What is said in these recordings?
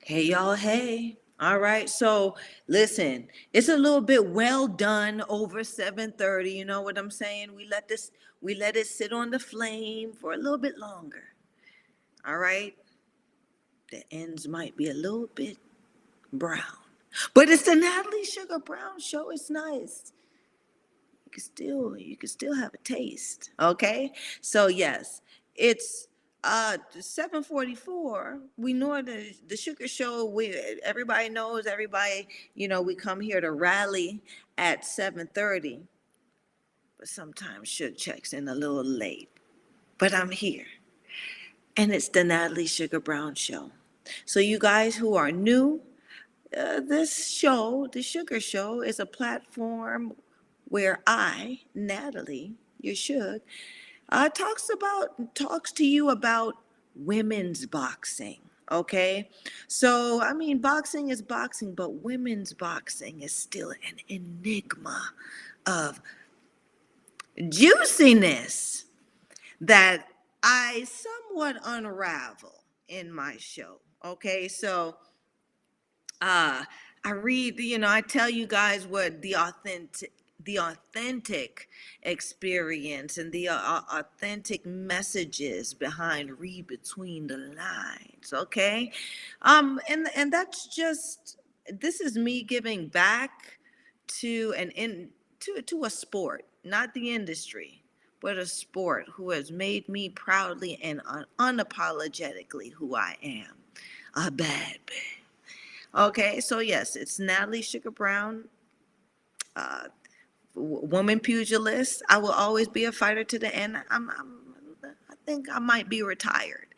Hey y'all, hey. All right. So listen, it's a little bit well done over 7:30. You know what I'm saying? We let it sit on the flame for a little bit longer. All right. The ends might be a little bit brown. But it's the Natalie Sugar Brown show. It's nice. You can still have a taste. Okay? So yes, it's 7:44. We know the sugar show, we everybody knows, everybody, we come here to rally at 7:30, but sometimes Sugar checks in a little late. But I'm here. And it's the Natalie Sugar Brown show. So you guys who are new, this show, the Sugar Show, is a platform where I, Natalie, your Suge, talks to you about women's boxing. Okay, so I mean, boxing is boxing, but women's boxing is still an enigma of juiciness that I somewhat unravel in my show. Okay, so uh I read, I tell you guys what the authentic experience and the authentic messages behind read between the lines. Okay, and that's just, this is me giving back to an in to a sport, not the industry, but a sport who has made me proudly and unapologetically who I am, a bad bitch. Okay, so yes, it's Natalie Sugar Brown, uh, woman pugilist. I will always be a fighter to the end. I think I might be retired,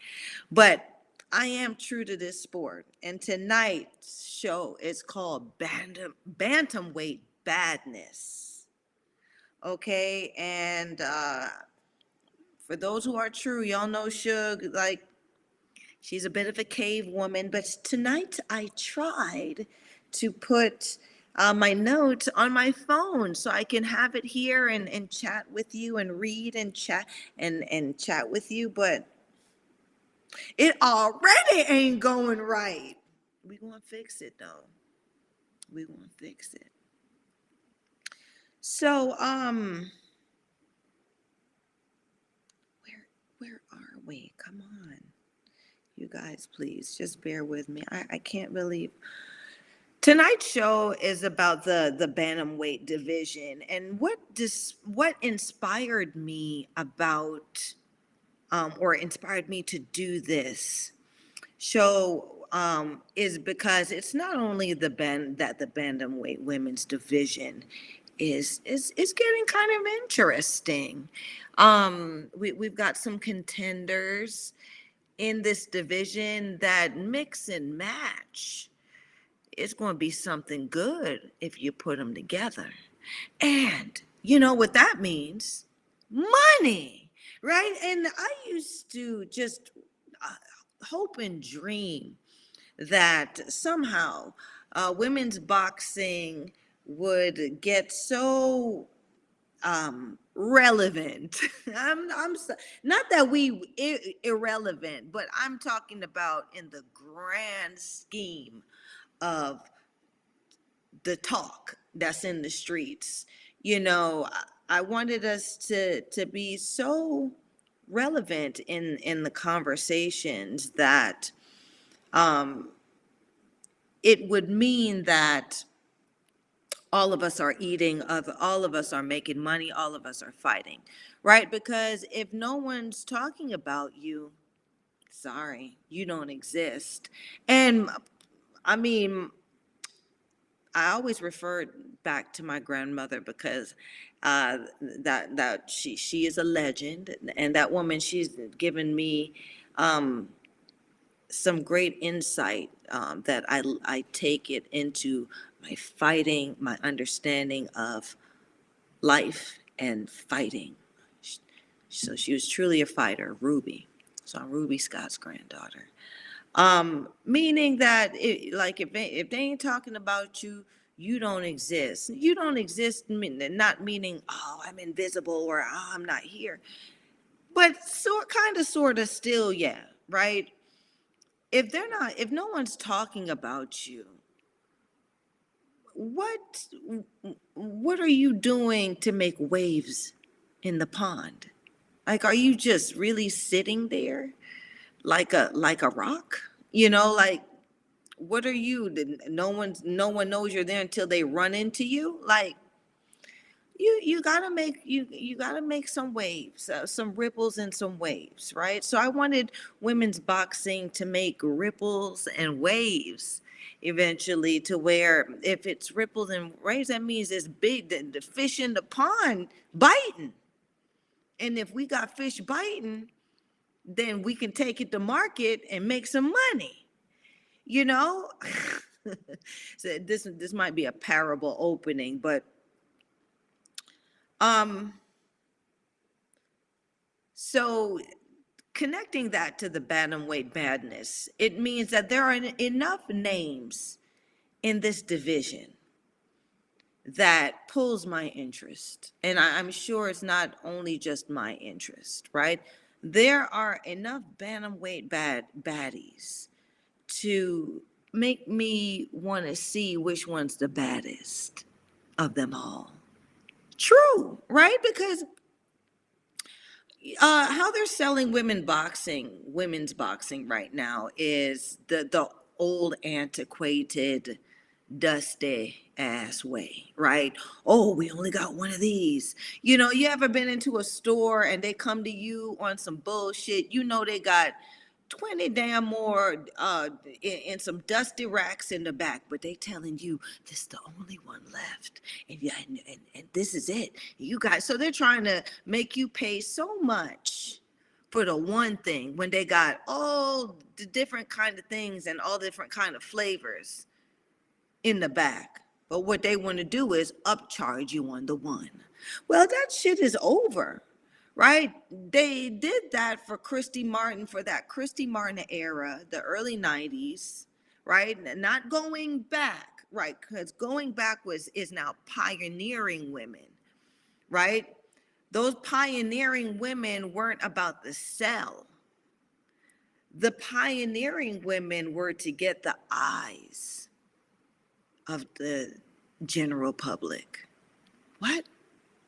but I am true to this sport. And tonight's show is called Bantamweight Baddness. Okay, and for those who are true, y'all know Suge, like, she's a bit of a cave woman, but tonight I tried to put my notes on my phone so I can have it here and chat with you and read and chat with you, but it already ain't going right. We gonna fix it though. We gonna fix it. So where are we? Come on. You guys, please just bear with me. I can't believe tonight's show is about the bantamweight division, and what inspired me about or inspired me to do this show is because it's not only the bantamweight women's division is getting kind of interesting. We've got some contenders in this division that mix and match. It's going to be something good if you put them together. And you know what that means? Money, right? And I used to just uh, hope and dream that somehow women's boxing would get so relevant. Not that irrelevant, but I'm talking about in the grand scheme of the talk that's in the streets. I wanted us to be so relevant in the conversations that um, it would mean that all of us are eating, all of us are making money, all of us are fighting, right? Because if no one's talking about you, sorry, you don't exist. And I mean, I always referred back to my grandmother because that she is a legend, and that woman, she's given me um, some great insight that I take it into my fighting, my understanding of life and fighting. So she was truly a fighter, Ruby. So I'm Ruby Scott's granddaughter. Meaning that like if they ain't talking about you, you don't exist. You don't exist, not meaning, oh, I'm invisible or oh, I'm not here, but sort of still, yeah, right. if no one's talking about you, what what are you doing to make waves in the pond? Like, are you just really sitting there like a rock? Like, what are you? No one knows you're there until they run into you. Like, you gotta make some waves, some ripples and some waves, right? So I wanted women's boxing to make ripples and waves eventually, to where if it's ripples and waves, that means it's big, the fish in the pond biting. And if we got fish biting, then we can take it to market and make some money, you know? So this might be a parable opening, but um so connecting that to the Bantamweight Baddness, it means that there are enough names in this division that pulls my interest. And I'm sure it's not only just my interest, right? There are enough Bantamweight baddies to make me want to see which one's the baddest of them all. True, right? Because how they're selling women's boxing right now is the old antiquated dusty ass way, right? Oh, we only got one of these. You ever been into a store and they come to you on some bullshit? They got 20 damn more in some dusty racks in the back, but they telling you this is the only one left, and yeah, and this is it, you guys. So they're trying to make you pay so much for the one thing when they got all the different kind of things and all different kind of flavors in the back. But what they want to do is upcharge you on the one. Well, that shit is over, right? They did that for Christy Martin, for that Christy Martin era, the early 90s, right? Not going back, right? Because going back is now pioneering women, right? Those pioneering women weren't about the sell. The pioneering women were to get the eyes of the general public. What?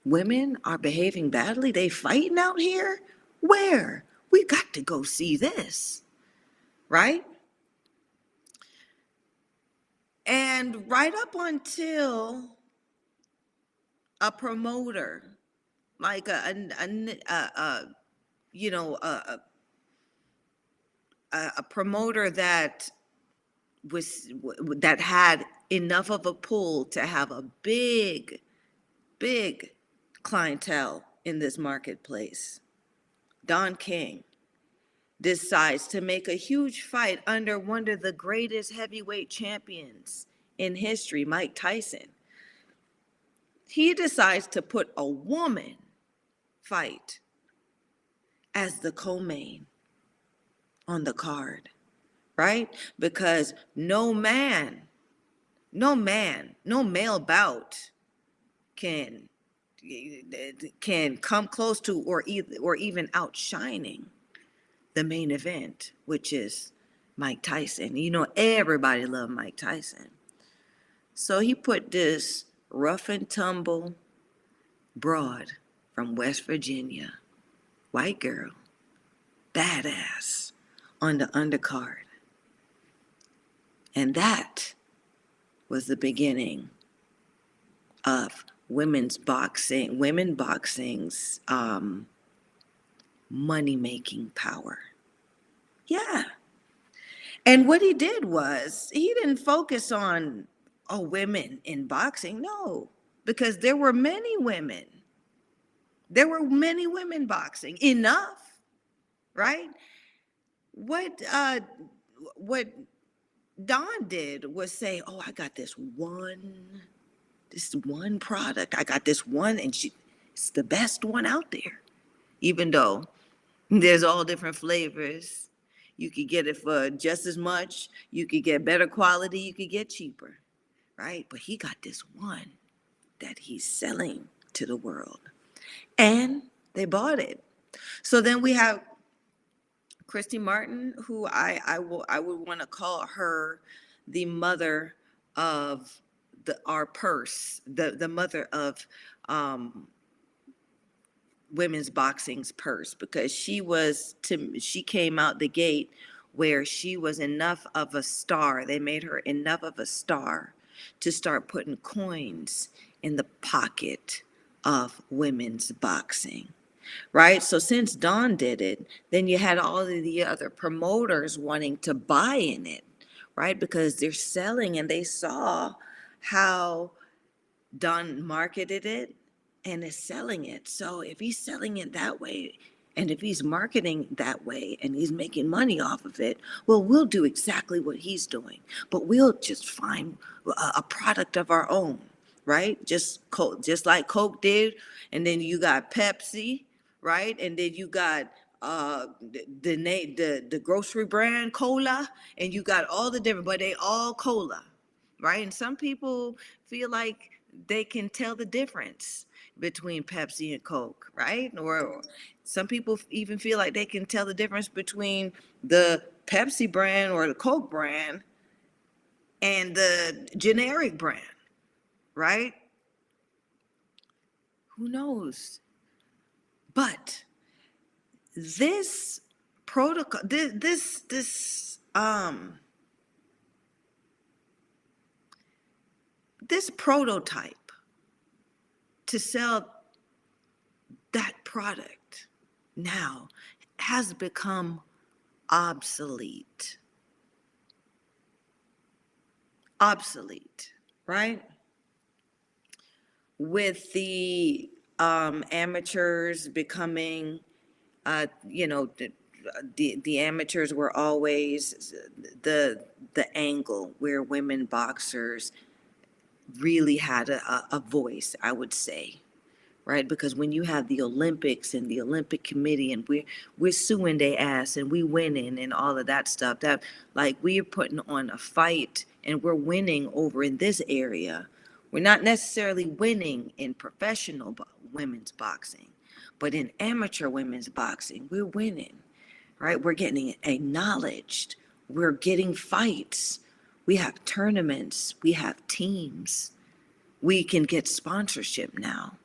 Women are behaving badly? They fighting out here? Where? We got to go see this, right? And right up until a promoter, like a promoter that had enough of a pull to have a big clientele in this marketplace, Don King decides to make a huge fight under one of the greatest heavyweight champions in history, Mike Tyson. He decides to put a woman fight as the co-main on the card, right? Because no male bout can come close to or even outshining the main event, which is Mike Tyson. Everybody loved Mike Tyson. So he put this rough and tumble broad from West Virginia, white girl, badass, on the undercard. And that was the beginning of women boxing's money-making power. Yeah. And what he did was, he didn't focus on women in boxing. No, because there were many women. There were many women boxing. Enough, right? What Don did was say, oh, I got this one product. I got this one, and it's the best one out there. Even though there's all different flavors. You could get it for just as much. You could get better quality. You could get cheaper, right? But he got this one that he's selling to the world. And they bought it. So then we have Christy Martin, who I would want to call her the mother of our purse, the mother of um, women's boxing's purse, because she came out the gate where she was enough of a star. They made her enough of a star to start putting coins in the pocket of women's boxing. Right? So since Dawn did it, then you had all of the other promoters wanting to buy in it, right? Because they're selling and they saw how Don marketed it and is selling it. So if he's selling it that way, and if he's marketing that way and he's making money off of it, well, we'll do exactly what he's doing, but we'll just find a product of our own, right? Just like Coke did, and then you got Pepsi, right? And then you got the grocery brand cola, and you got all the different, but they all cola, right? And some people feel like they can tell the difference between Pepsi and Coke, right? Or some people even feel like they can tell the difference between the Pepsi brand or the Coke brand and the generic brand, right? Who knows? But this protocol, this prototype to sell that product now has become obsolete. Obsolete, right? With the amateurs becoming, the amateurs were always the angle where women boxers really had a voice, I would say, right? Because when you have the Olympics and the Olympic Committee, and we're suing their ass and we winning and all of that stuff, that like we're putting on a fight and we're winning over in this area. We're not necessarily winning in professional women's boxing, but in amateur women's boxing, we're winning, right? We're getting acknowledged. We're getting fights. We have tournaments. We have teams. We can get sponsorship now.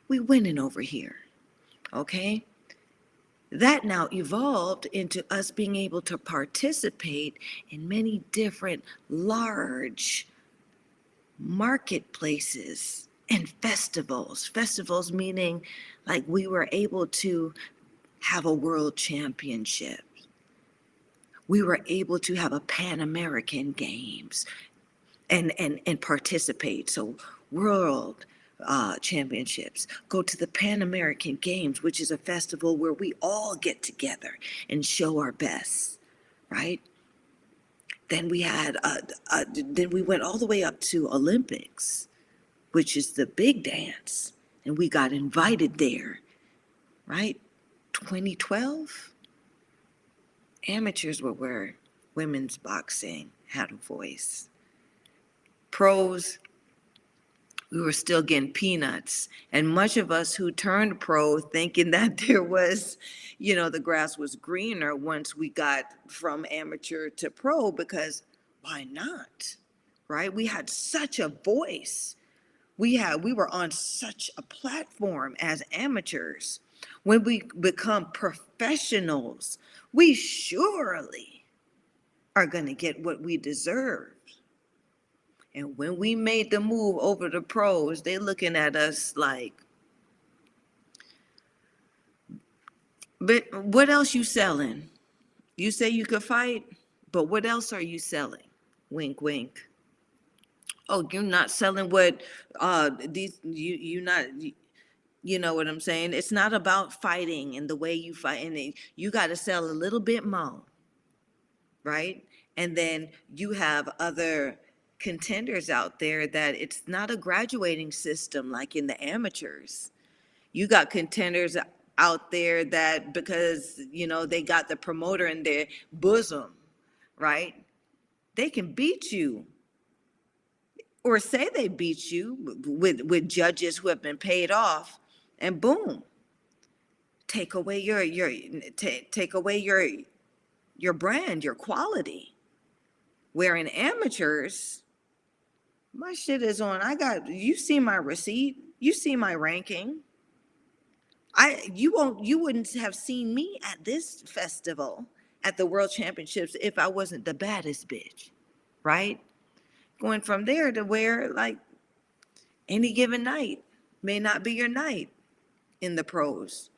We winning over here, okay? That now evolved into us being able to participate in many different large marketplaces and festivals. Festivals meaning like we were able to have a world championship. We were able to have a Pan American Games and participate. So world championships, go to the Pan American Games, which is a festival where we all get together and show our best, right? Then we had, then we went all the way up to Olympics, which is the big dance, and we got invited there, right? 2012, amateurs were where women's boxing had a voice. Pros, we were still getting peanuts. And much of us who turned pro thinking that there was, the grass was greener once we got from amateur to pro, because why not? Right? We had such a voice. We were on such a platform as amateurs. When we become professionals, we surely are going to get what we deserve. And when we made the move over to pros, they looking at us like, but what else you selling? You say you could fight, but what else are you selling? Wink, wink. Oh, you're not selling what you not, you know what I'm saying? It's not about fighting and the way you fight, and you got to sell a little bit more, right? And then you have other contenders out there that it's not a graduating system like in the amateurs. You got contenders out there that because they got the promoter in their bosom, right? They can beat you or say they beat you with judges who have been paid off, and boom, take away take away your brand, your quality. Where in amateurs, my shit is on. You see my receipt, you see my ranking. You wouldn't have seen me at this festival at the World Championships if I wasn't the baddest bitch, right? Going from there to where, like, any given night may not be your night in the pros,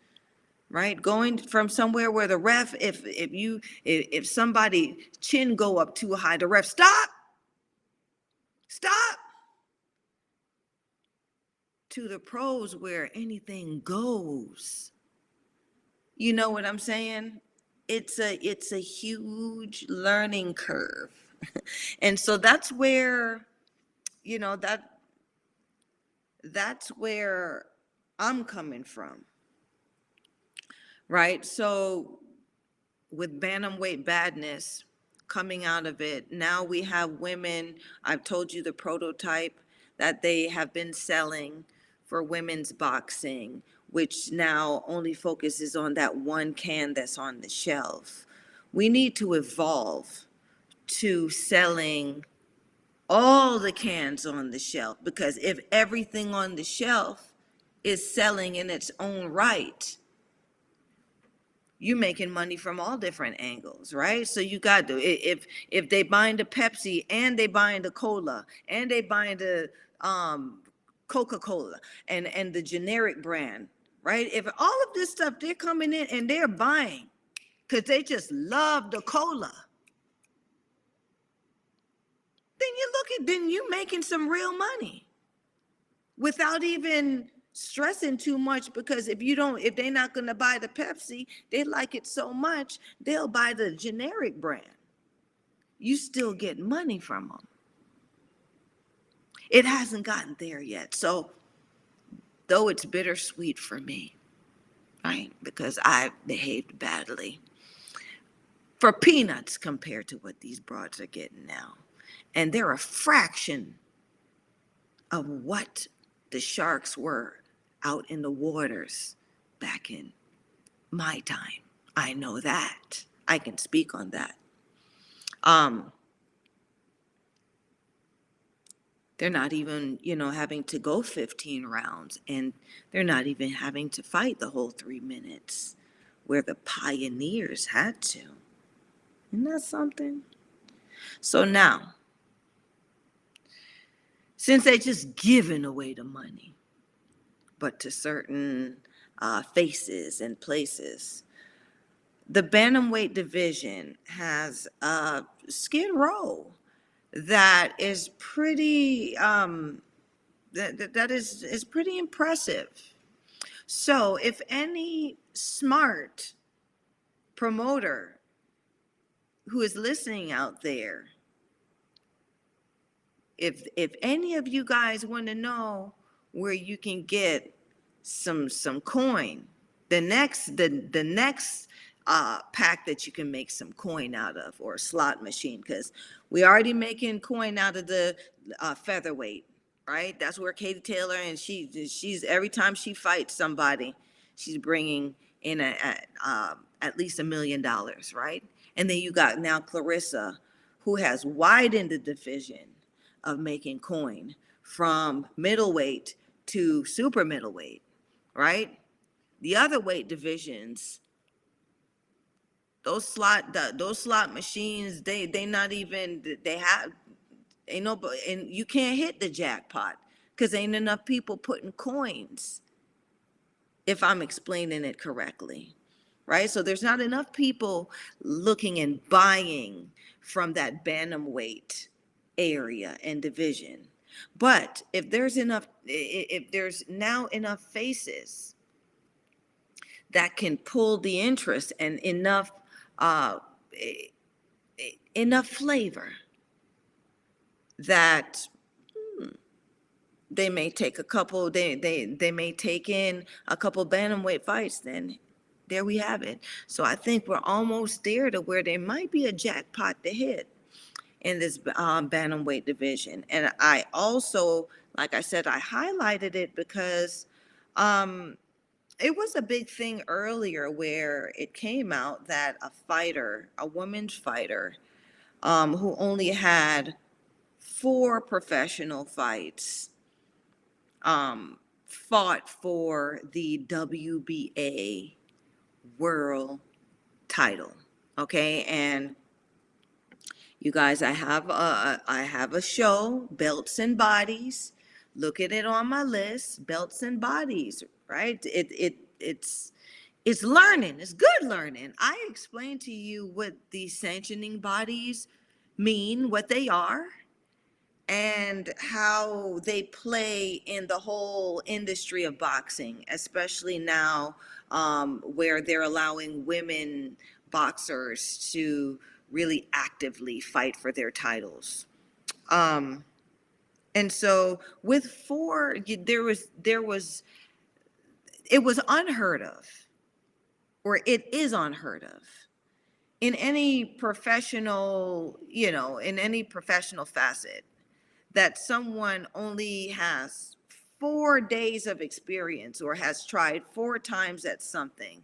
right? Going from somewhere where the ref, if somebody chin go up too high, the ref stop, to the pros where anything goes. You know what I'm saying? It's a huge learning curve. And so that's where, you know, that's where I'm coming from. Right? So with Bantamweight Baddness coming out of it, now we have women. I've told you the prototype that they have been selling for women's boxing, which now only focuses on that one can that's on the shelf. We need to evolve to selling all the cans on the shelf, because if everything on the shelf is selling in its own right, you making money from all different angles, right? So you got to, if they buying the Pepsi and they buying the cola and they buying the Coca-Cola and the generic brand, right? If all of this stuff, they're coming in and they're buying because they just love the cola, then you making some real money without even stressing too much, because if they're not going to buy the Pepsi, they like it so much, they'll buy the generic brand. You still get money from them. It hasn't gotten there yet. So, though it's bittersweet for me, right? Because I've behaved badly for peanuts compared to what these broads are getting now. And they're a fraction of what the sharks were out in the waters back in my time. I know that. I can speak on that. They're not even, having to go 15 rounds, and they're not even having to fight the whole 3 minutes where the pioneers had to. Isn't that something? So now, since they're just giving away the money, but to certain faces and places, the bantamweight division has a skid row that is pretty that is pretty impressive. So if any smart promoter who is listening out there, if any of you guys want to know where you can get some coin, the next pack that you can make some coin out of, or a slot machine, because we already making coin out of the featherweight, right? That's where Katie Taylor, and she's every time she fights somebody, she's bringing in at least $1 million, right? And then you got now Clarissa, who has widened the division of making coin from middleweight to super middleweight, right? The other weight divisions, those slot machines, they not even, they have, ain't no, and you can't hit the jackpot because ain't enough people putting coins, if I'm explaining it correctly, right? So there's not enough people looking and buying from that bantamweight area and division. But if there's now enough faces that can pull the interest, and enough flavor that they may take they may take in a couple bantamweight fights, then there we have it. So I think we're almost there to where there might be a jackpot to hit in this bantamweight division. And I also, like I said, I highlighted it because it was a big thing earlier where it came out that a fighter, a women's fighter, who only had 4 professional fights, fought for the WBA world title. Okay, and you guys, I have a show, Belts and Bodies. Look at it on my list, Belts and Bodies, right? It's learning. It's good learning. I explained to you what these sanctioning bodies mean, what they are, and how they play in the whole industry of boxing, especially now, where they're allowing women boxers to really actively fight for their titles. Um, and so with four, it was unheard of, or it is unheard of in any professional, in any professional facet, that someone only has 4 days of experience or has tried 4 times at something,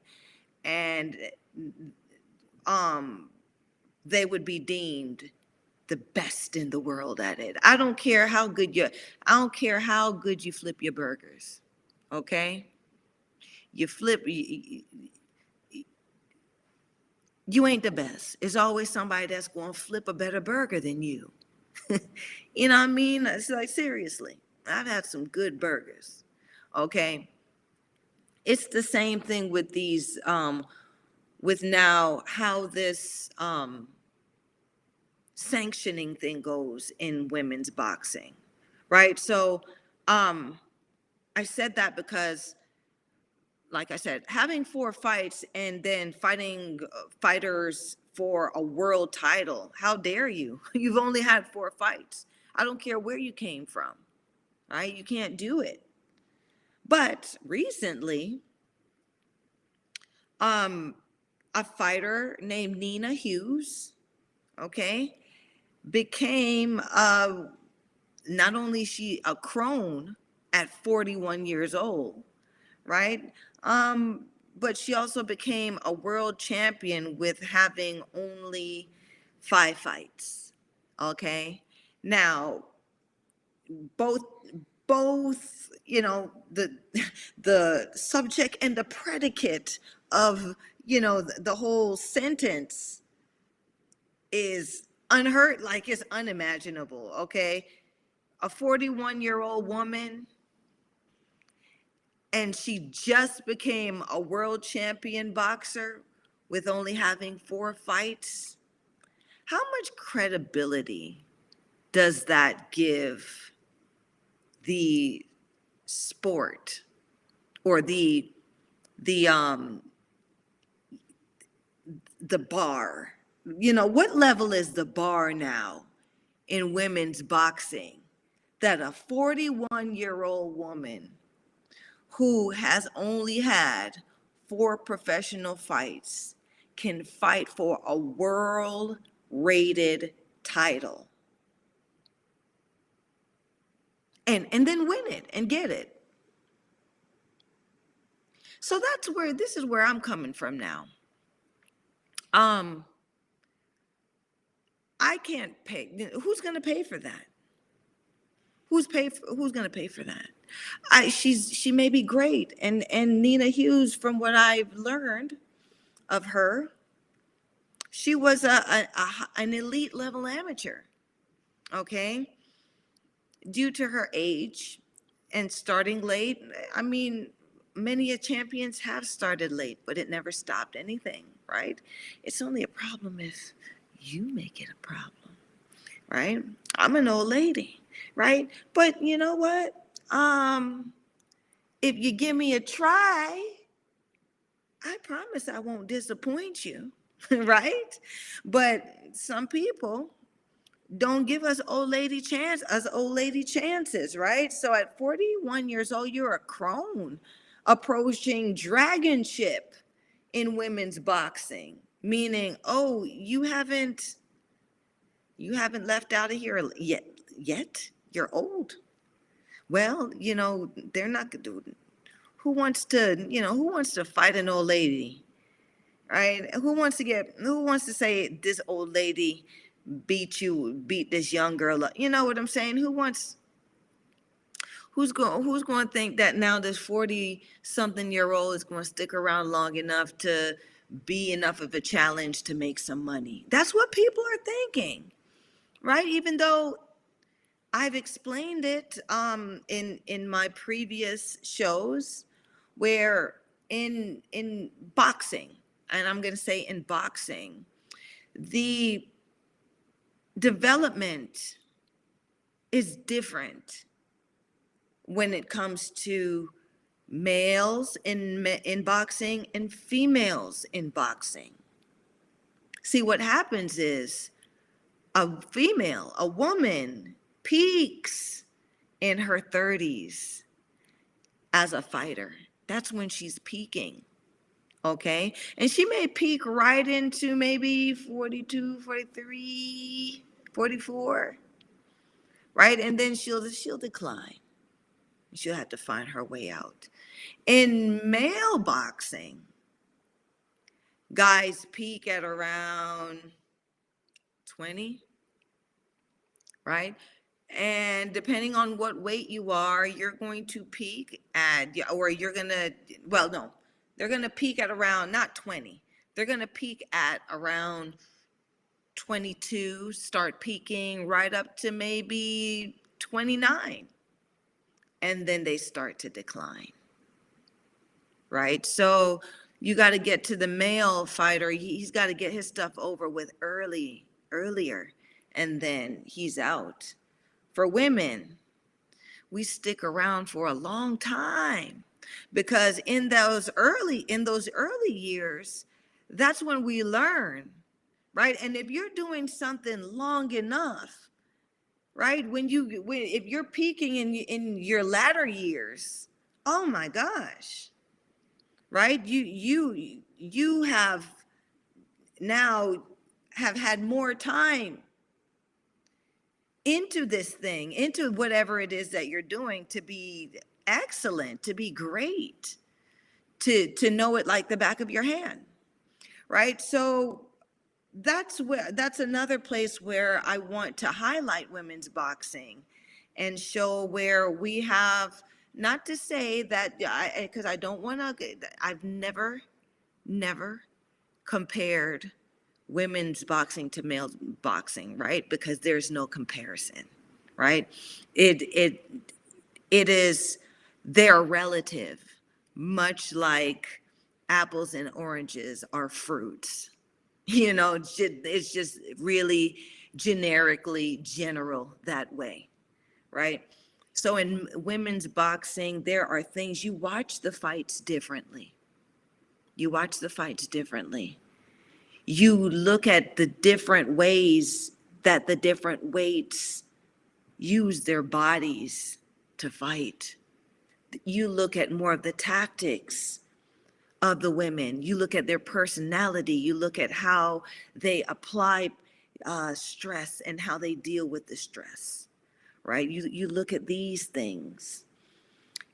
and they would be deemed the best in the world at it. I don't care how good you flip your burgers. Okay? You ain't the best. It's always somebody that's going to flip a better burger than you. You know what I mean? It's like, seriously, I've had some good burgers. Okay? It's the same thing with these, with now how this sanctioning thing goes in women's boxing, right? So I said that because, like I said, having 4 fights and then fighting fighters for a world title, how dare you? You've only had 4 fights. I don't care where you came from, right? You can't do it. But recently, a fighter named Nina Hughes, okay, became not only she a crone at 41 years old, right? But she also became a world champion with having only 5 fights. Okay. Now, both the subject and the predicate of the whole sentence is unheard, like it's unimaginable. Okay. A 41-year-old woman, and she just became a world champion boxer with only having 4 fights. How much credibility does that give the sport, or the bar? What level is the bar now in women's boxing, that a 41-year-old woman who has only had 4 professional fights can fight for a world rated title and then win it and get it? So this is where I'm coming from now. I can't pay. Who's going to pay for that? Who's going to pay for that? She may be great, and Nina Hughes, from what I've learned of her, she was an elite level amateur. Okay, due to her age and starting late. I mean, many champions have started late, but it never stopped anything, right? It's only a problem if you make it a problem, right? I'm an old lady, right? But you know what? If you give me a try, I promise I won't disappoint you, right? But some people don't give us old lady chances, right? So at 41 years old, you're a crone approaching dragonship in women's boxing, meaning, oh, you haven't left out of here yet. You're old. Well, they're not going to do it. who wants to fight an old lady, right? Who wants to say this old lady beat this young girl up? You know what I'm saying? Who's going to think that now this 40 something year old is going to stick around long enough to be enough of a challenge to make some money? That's what people are thinking, right? Even though I've explained it in my previous shows, where in boxing, and I'm going to say in boxing, the development is different when it comes to males in boxing and females in boxing. See, what happens is a woman peaks in her 30s as a fighter. That's when she's peaking. Okay. And she may peak right into maybe 42, 43, 44. Right. And then she'll decline. She'll have to find her way out. In male boxing, guys peak at around 20, right? And depending on what weight you are, you're going to peak at, or you're going to, well, no, they're going to peak at around, not 20. They're going to peak at around 22, start peaking right up to maybe 29. And then they start to decline, right? So you got to get to the male fighter. He's got to get his stuff over with earlier, and then he's out. For women, we stick around for a long time, because in those early years, that's when we learn, right? And if you're doing something long enough, right, if you're peaking in your latter years, oh my gosh, right? You have now have had more time into this thing, into whatever it is that you're doing, to be excellent, to be great, to know it like the back of your hand, right? So that's another place where I want to highlight women's boxing and show where we have, not to say that, because I don't want to, I've never compared women's boxing to male boxing, right? Because there's no comparison, right? It is, they're relative, much like apples and oranges are fruits. You know, it's just really generically general that way, right? So in women's boxing, there are things, you watch the fights differently. You watch the fights differently. You look at the different ways that the different weights use their bodies to fight. You look at more of the tactics of the women. You look at their personality. You look at how they apply stress and how they deal with the stress, right? You look at these things,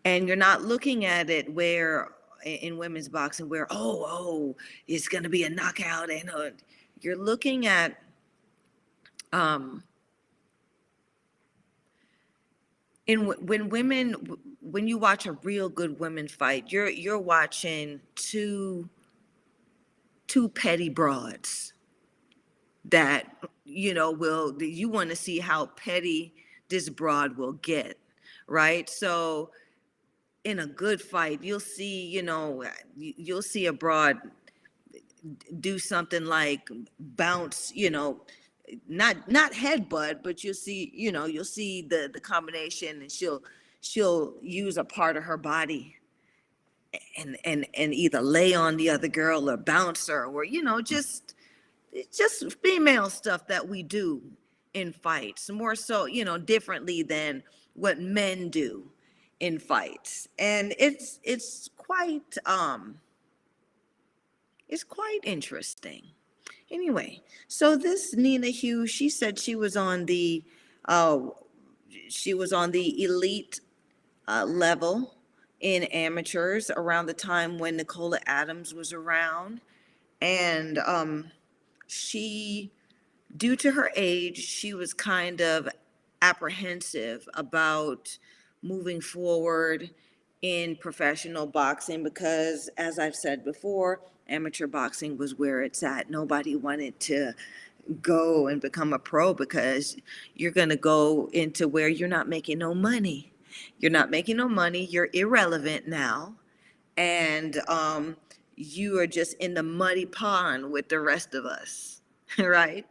and you're not looking at it where in women's boxing where, it's going to be a knockout, and you're looking at when you watch a real good women fight, you're watching two petty broads that, you want to see how petty this broad will get, right? So in a good fight, you'll see a broad do something like bounce, not headbutt, but you'll see the combination, and she'll use a part of her body and either lay on the other girl or bounce her, or just female stuff that we do in fights, more so, differently than what men do in fights. And it's quite interesting. Anyway, so this Nina Hughes, she said she was on the elite level in amateurs around the time when Nicola Adams was around. And she, due to her age, she was kind of apprehensive about moving forward in professional boxing because, as I've said before, amateur boxing was where it's at. Nobody wanted to go and become a pro because you're going to go into where you're not making no money. You're not making no money. You're irrelevant now. And you are just in the muddy pond with the rest of us, right?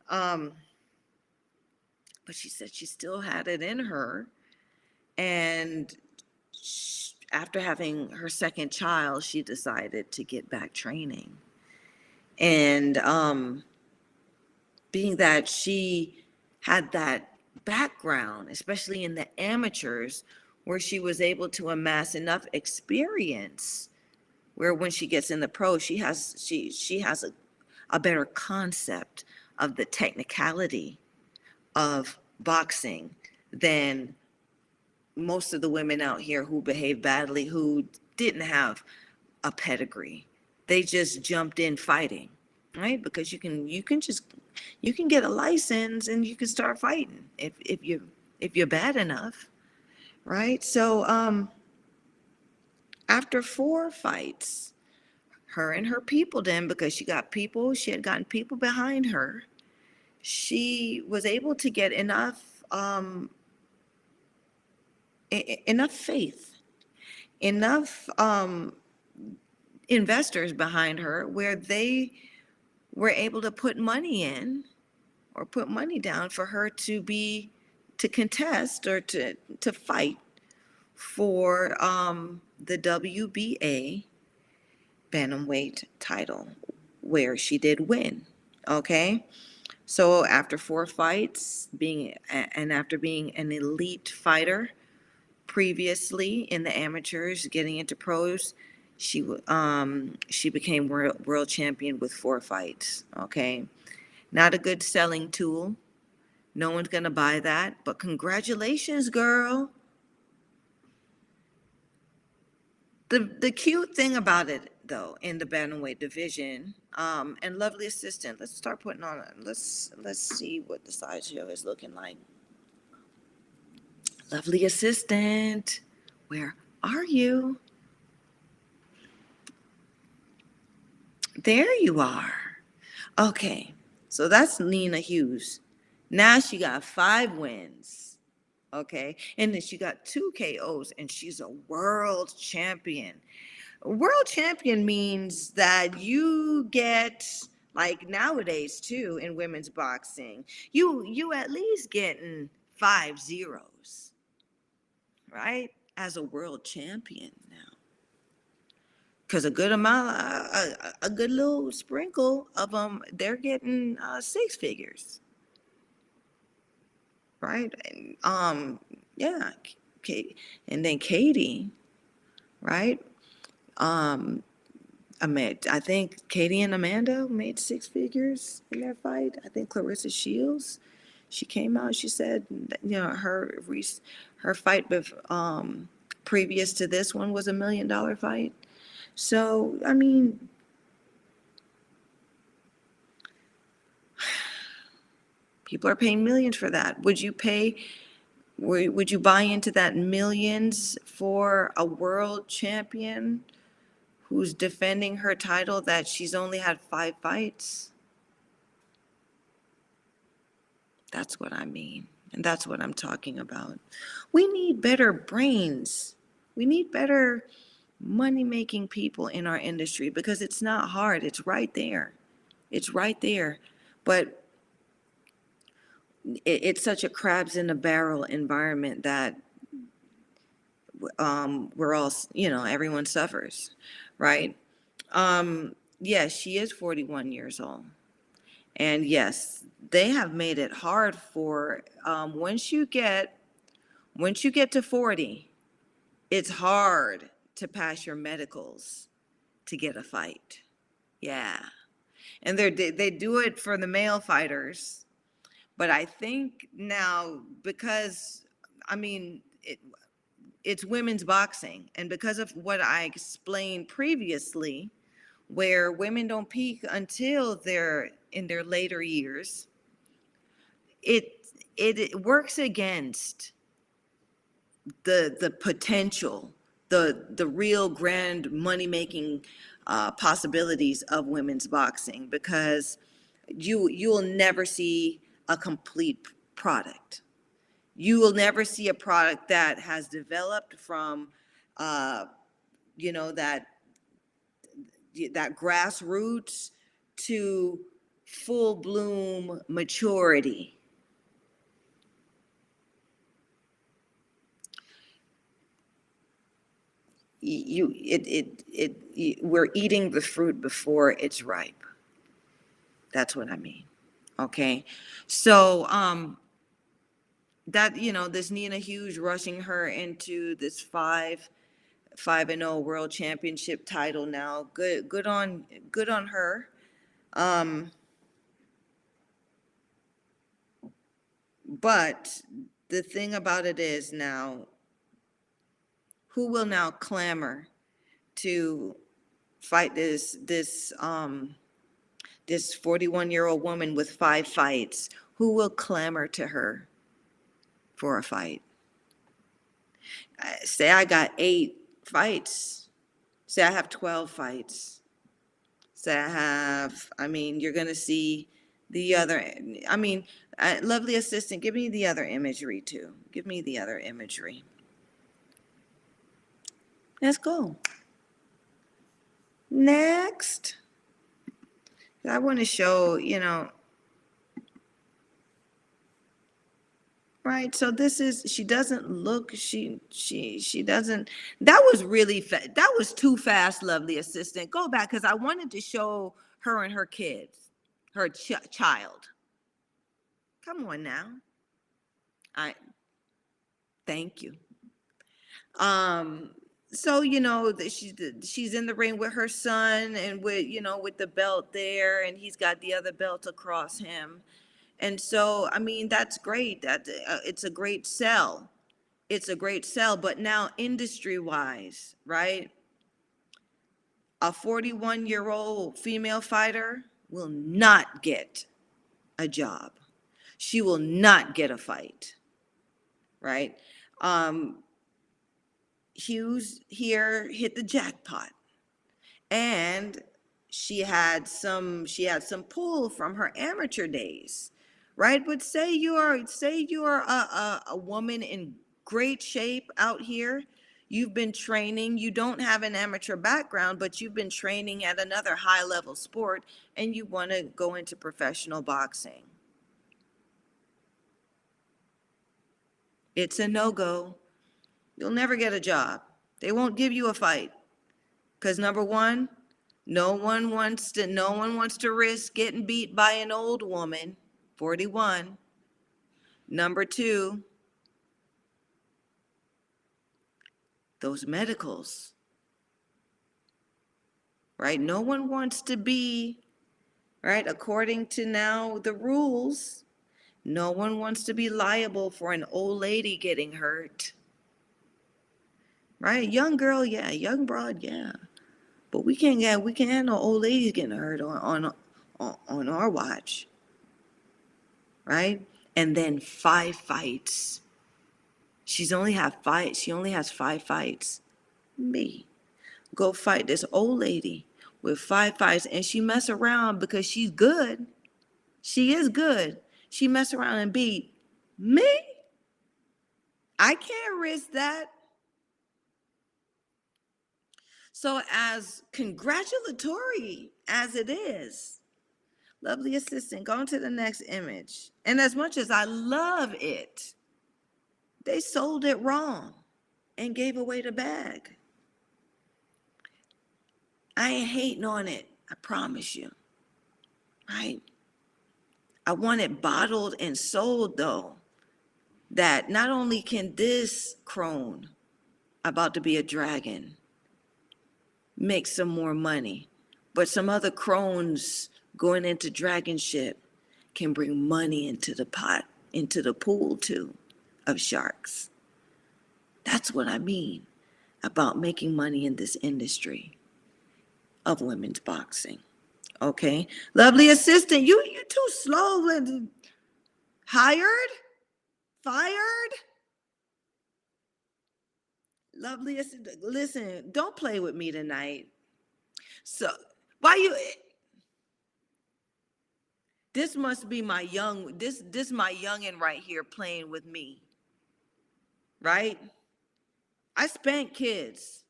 Um, but she said she still had it in her. And after having her second child, she decided to get back training. And being that she had that background, especially in the amateurs, where she was able to amass enough experience where when she gets in the pro, she has a better concept of the technicality of boxing than most of the women out here who behave badly, who didn't have a pedigree. They just jumped in fighting, right? Because you can get a license and you can start fighting if you're bad enough, right? So after 4 fights, her and her people then, because she had gotten people behind her, she was able to get enough faith, enough investors behind her where they were able to put money in or put money down for her to contest or to fight for the WBA Bantamweight title, where she did win. Okay, so after 4 fights, after being an elite fighter previously in the amateurs, getting into pros, she became world champion with 4 fights. Okay, not a good selling tool. No one's gonna buy that, but congratulations, girl. The cute thing about it, though, in the bantamweight division, and lovely assistant. Let's start putting on. Let's see what the sideshow is looking like. Lovely assistant, where are you? There you are. Okay, so that's Nina Hughes. Now she got 5 wins. Okay, and then she got 2 KOs, and she's a world champion. World champion means that you get, like nowadays too in women's boxing, you at least getting 5 zeros, right? As a world champion now, because a good amount, a good little sprinkle of them, they're getting 6 figures, right? And, yeah, and then Katie, right? Um, I think Katie and Amanda made 6 figures in their fight. I think Clarissa Shields, she came out. She said, her fight previous to this one was $1 million fight. So I mean, people are paying millions for that. Would you pay? Would you buy into that millions for a world champion who's defending her title that she's only had 5 fights? That's what I mean. And that's what I'm talking about. We need better brains. We need better money-making people in our industry because it's not hard. It's right there. It's right there. But it's such a crabs in a barrel environment that we're all, everyone suffers, right? Yes, she is 41 years old. And yes, they have made it hard for once you get to 40, it's hard to pass your medicals to get a fight. Yeah. And they do it for the male fighters, but I think now because I mean it's women's boxing. And because of what I explained previously, where women don't peak until they're in their later years, it works against the potential, the real grand money making possibilities of women's boxing, because you'll never see a complete product. You will never see a product that has developed from uh, that grassroots to full bloom maturity. We're eating the fruit before it's ripe. That's what I mean. Okay. So that, this Nina Hughes rushing her into this 5-0 world championship title now. Good on her. But the thing about it is now, who will now clamor to fight this 41-year-old woman with 5 fights? Who will clamor to her for a fight? Say I got 8 fights. Say I have 12 fights. Say you're going to see the other, lovely assistant, give me the other imagery too. Give me the other imagery. Let's go. Next. I want to show, right? So this is, she doesn't look, she doesn't, that was too fast, lovely assistant. Go back, because I wanted to show her and her kids, her child. Come on now. Thank you. So, she's in the ring with her son, and with the belt there, and he's got the other belt across him. And so, that's great. It's a great sell. It's a great sell. But now, industry-wise, right? A 41-year-old female fighter will not get a job. She will not get a fight, right? Hughes here hit the jackpot, and she had some pull from her amateur days, right? But say you're a woman in great shape out here. You've been training. You don't have an amateur background, but you've been training at another high level sport, and you want to go into professional boxing. It's a no-go. You'll never get a job. They won't give you a fight. Because number one, no one wants to risk getting beat by an old woman, 41. Number two, those medicals, right? No one wants to be, right, according to now the rules, no one wants to be liable for an old lady getting hurt. Right? Young girl, yeah. Young broad, yeah. But we can't have no old ladies getting hurt on our watch. Right? And then 5 fights. She only has 5 fights. Me. Go fight this old lady with 5 fights, and she mess around because she's good. She is good. She mess around and beat me. I can't risk that. So as congratulatory as it is, lovely assistant, go on to the next image. And as much as I love it, they sold it wrong and gave away the bag. I ain't hating on it, I promise you, right? I want it bottled and sold, though, that not only can this crone about to be a dragon make some more money, but some other crones going into dragonship can bring money into the pot, into the pool too, of sharks. That's what I mean about making money in this industry of women's boxing. Okay, lovely assistant, you too slow. Hired, fired. Lovely assistant, listen, don't play with me tonight. So why you? This must be my young. This my youngin right here playing with me, right? I spank kids.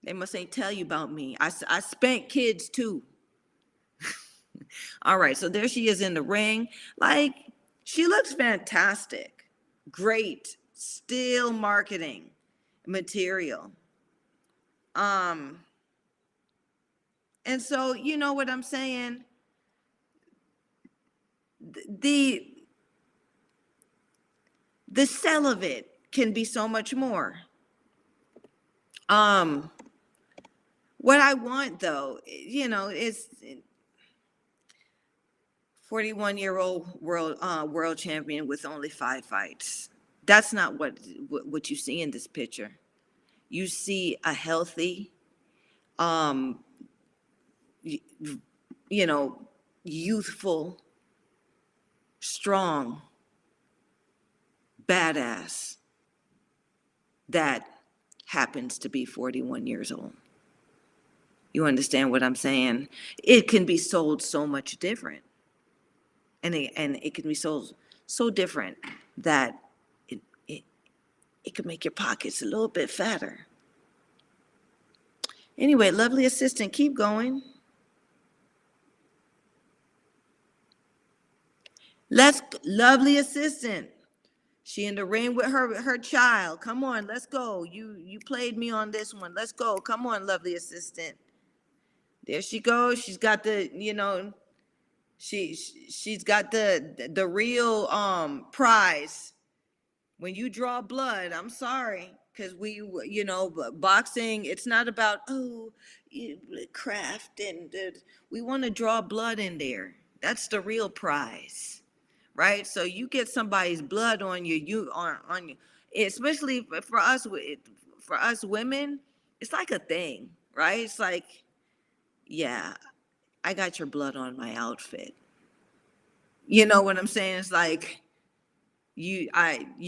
They must ain't tell you about me. I spank kids too. All right, so there she is in the ring. Like, she looks fantastic. Great. Still marketing material. Um, and so you know what I'm saying? The the sell of it can be so much more. Um, what I want though, is 41-year-old world champion with only 5 fights. That's not what you see in this picture. You see a healthy, um, you know, youthful, strong, badass that happens to be 41 years old. You understand what I'm saying? It can be sold so much different. And it can be sold so different that it, it, it could make your pockets a little bit fatter. Anyway, lovely assistant, keep going. Lovely assistant. She in the ring with her child. Come on, let's go. You played me on this one. Let's go. Come on, lovely assistant. There she goes. She's got she's got the real prize. When you draw blood, I'm sorry, because boxing, it's not about craft and we want to draw blood in there. That's the real prize, right? So you get somebody's blood on you, especially for us women, it's like a thing, right? It's like, yeah, I got your blood on my outfit. You know what I'm saying? It's like you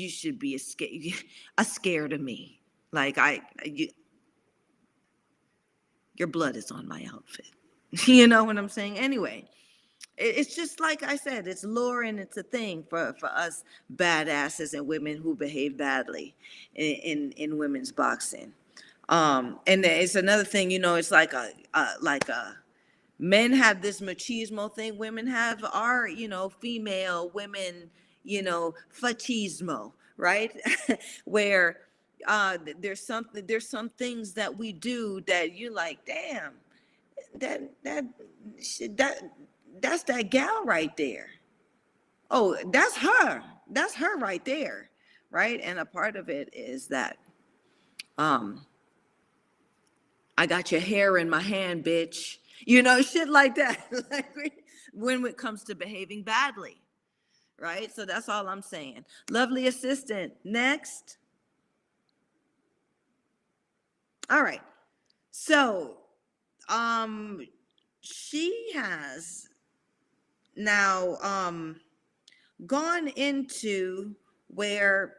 should be scared of me. Like your blood is on my outfit. You know what I'm saying? Anyway, it's just like I said, it's lore and it's a thing for us badasses and women who behave badly in women's boxing. And it's another thing, it's like a men have this machismo thing. Women have our, female women, machismo, right? Where there's some things that we do that you're like, damn, that that that's that gal right there. Oh, that's her right there, right? And a part of it is that um I got your hair in my hand, bitch. Shit like that. Like when it comes to behaving badly, right? So that's all I'm saying. Lovely assistant. Next. All right. So, she has now gone into where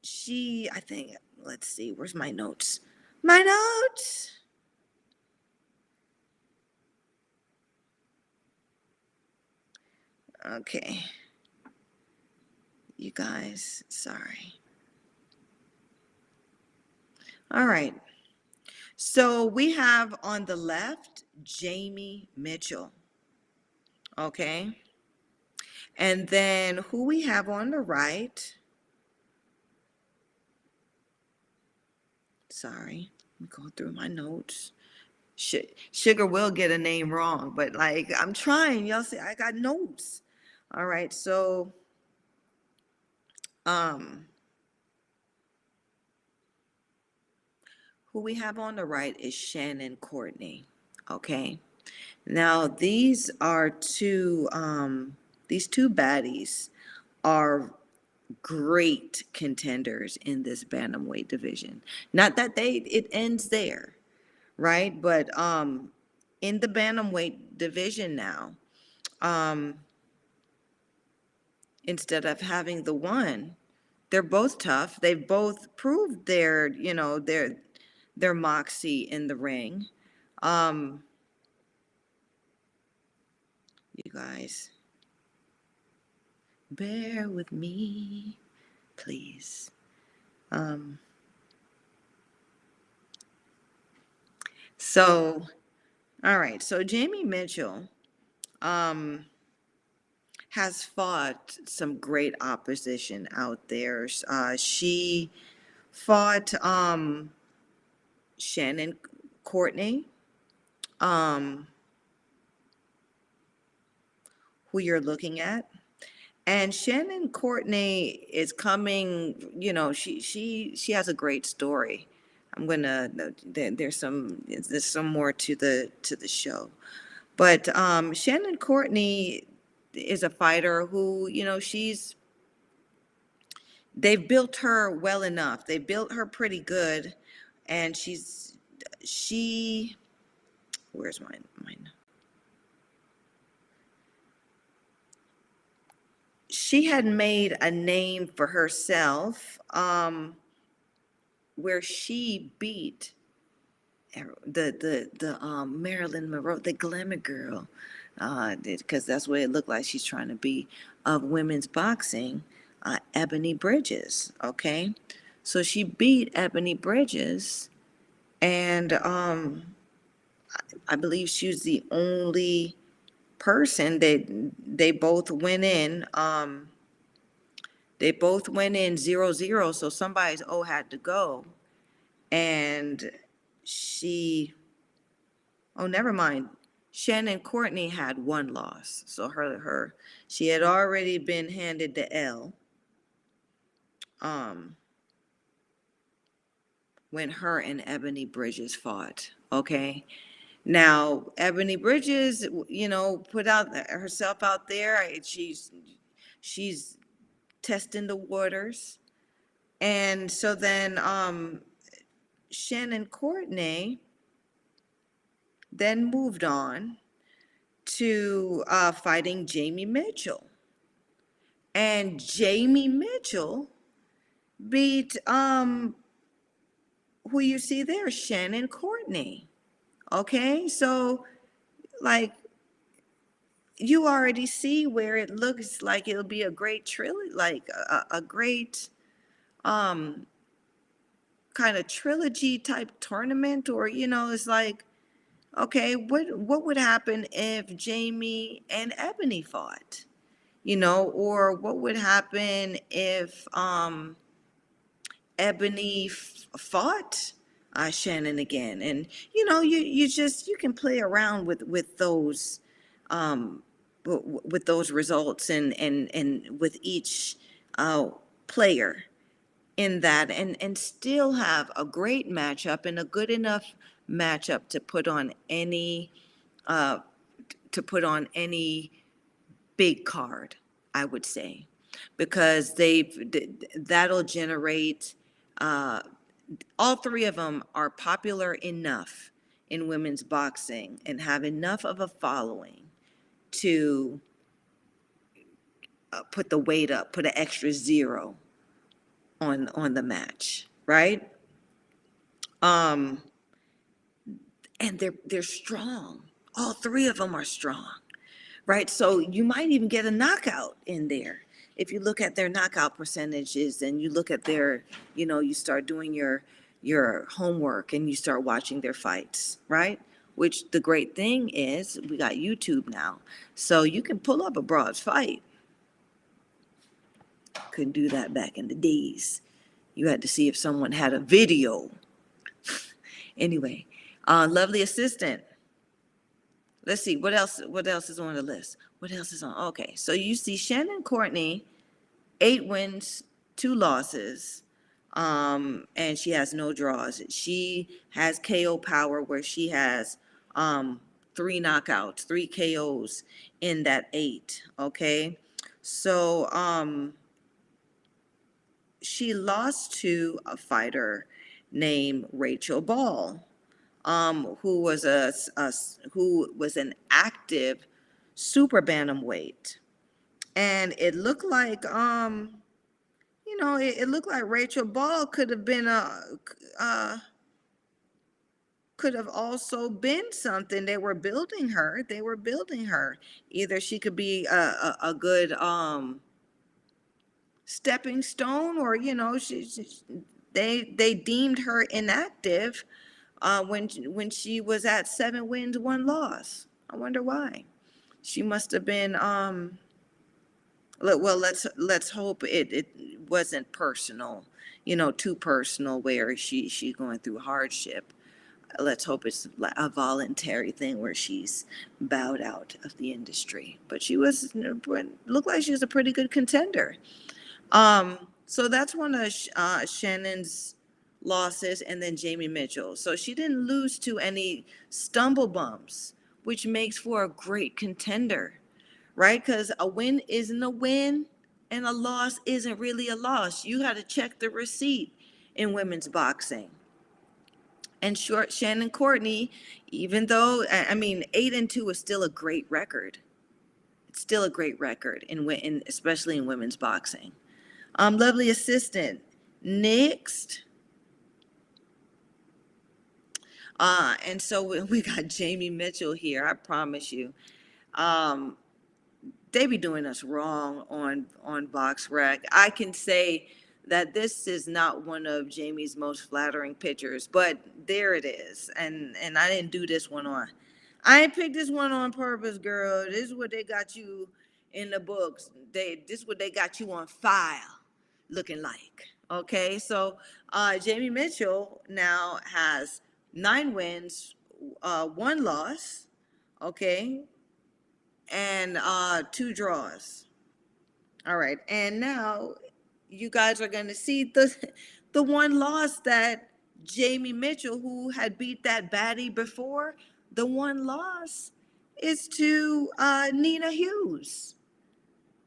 I think, let's see, where's my notes? My notes. Okay. You guys, sorry. All right. So we have on the left, Jamie Mitchell. Okay. And then who we have on the right, sorry, I'm going through my notes. Sugar will get a name wrong, but like I'm trying. Y'all see, I got notes. All right. So, um, who we have on the right is Shannon Courtney. Okay. Now these two baddies are great contenders in this bantamweight division. Not that it ends there, right? But in the bantamweight division now, um, instead of having the one, they're both tough. They've both proved their moxie in the ring. Um, you guys, bear with me, please. Um, so, all right. So Jamie Mitchell has fought some great opposition out there. She fought Shannon Courtney, um, who you're looking at. And Shannon Courtney is coming, she has a great story. There's some more to the show. But Shannon Courtney is a fighter who, they've built her well enough. They built her pretty good, and she, where's mine? She had made a name for herself, where she beat the Marilyn Monroe, the glamour girl, because that's what it looked like she's trying to be, of women's boxing, Ebony Bridges. Okay, so she beat Ebony Bridges, and I believe she was the only person that they both went in. They both went in 0-0, so somebody's had to go, and she. Oh, never mind. Shannon Courtney had one loss, so she had already been handed the L. Um, when her and Ebony Bridges fought. Okay, now Ebony Bridges, put out herself out there. She's testing the waters, and so then Shannon Courtney then moved on to fighting Jamie Mitchell. And Jamie Mitchell beat who you see there, Shannon Courtney. Okay, so like you already see where it looks like it'll be a great trilogy, like a great um kind of trilogy type tournament, or it's like, okay, what would happen if Jamie and Ebony fought? Or what would happen if Ebony fought Shannon again? And you can play around with those with those results, and with each player in that, and still have a great matchup and a good enough matchup to put on uh, any big card, I would say, because that'll generate. All three of them are popular enough in women's boxing and have enough of a following to put the weight up, put an extra zero on the match, right? Um, and they're strong. All three of them are strong, right? So you might even get a knockout in there if you look at their knockout percentages, and you look at their, you start doing your homework and you start watching their fights, right? Which the great thing is, we got YouTube now, so you can pull up a broad's fight. Couldn't do that back in the days. You had to see if someone had a video. Anyway, lovely assistant. Let's see what else is on the list. What else is on? Okay, so you see Shannon Courtney, 8 wins, 2 losses, and she has no draws. She has KO power, where she has 3 knockouts, 3 KOs in that 8. Okay, so she lost to a fighter named Rachel Ball, who was who was an active super bantamweight, and it looked like it looked like Rachel Ball could have been could have also been something. They were building her. They were building her. Either she could be a good stepping stone, or they deemed her inactive when she was at 7 wins, 1 loss. I wonder why. She must have been well, let's hope it wasn't personal, too personal, where she going through hardship. Let's hope it's a voluntary thing where she's bowed out of the industry. But she looked like she was a pretty good contender. So that's one of Shannon's losses, and then Jamie Mitchell. So she didn't lose to any stumble bumps, which makes for a great contender, right? Because a win isn't a win, and a loss isn't really a loss. You got to check the receipt in women's boxing. And Shannon Courtney, even though, I mean, 8-2 is still a great record. It's still a great record, especially in women's boxing. Lovely assistant. Next. And so we got Jamie Mitchell here, I promise you. They be doing us wrong on BoxRec. I can say that this is not one of Jamie's most flattering pictures, but there it is. And I didn't do this one on. I ain't picked this one on purpose, girl. This is what they got you in the books. This is what they got you on file looking like. Okay, so Jamie Mitchell now has 9 wins, 1 loss. Okay, and 2 draws. All right, and now you guys are going to see the 1 loss that Jamie Mitchell, who had beat that baddie before, the 1 loss is to Nina Hughes,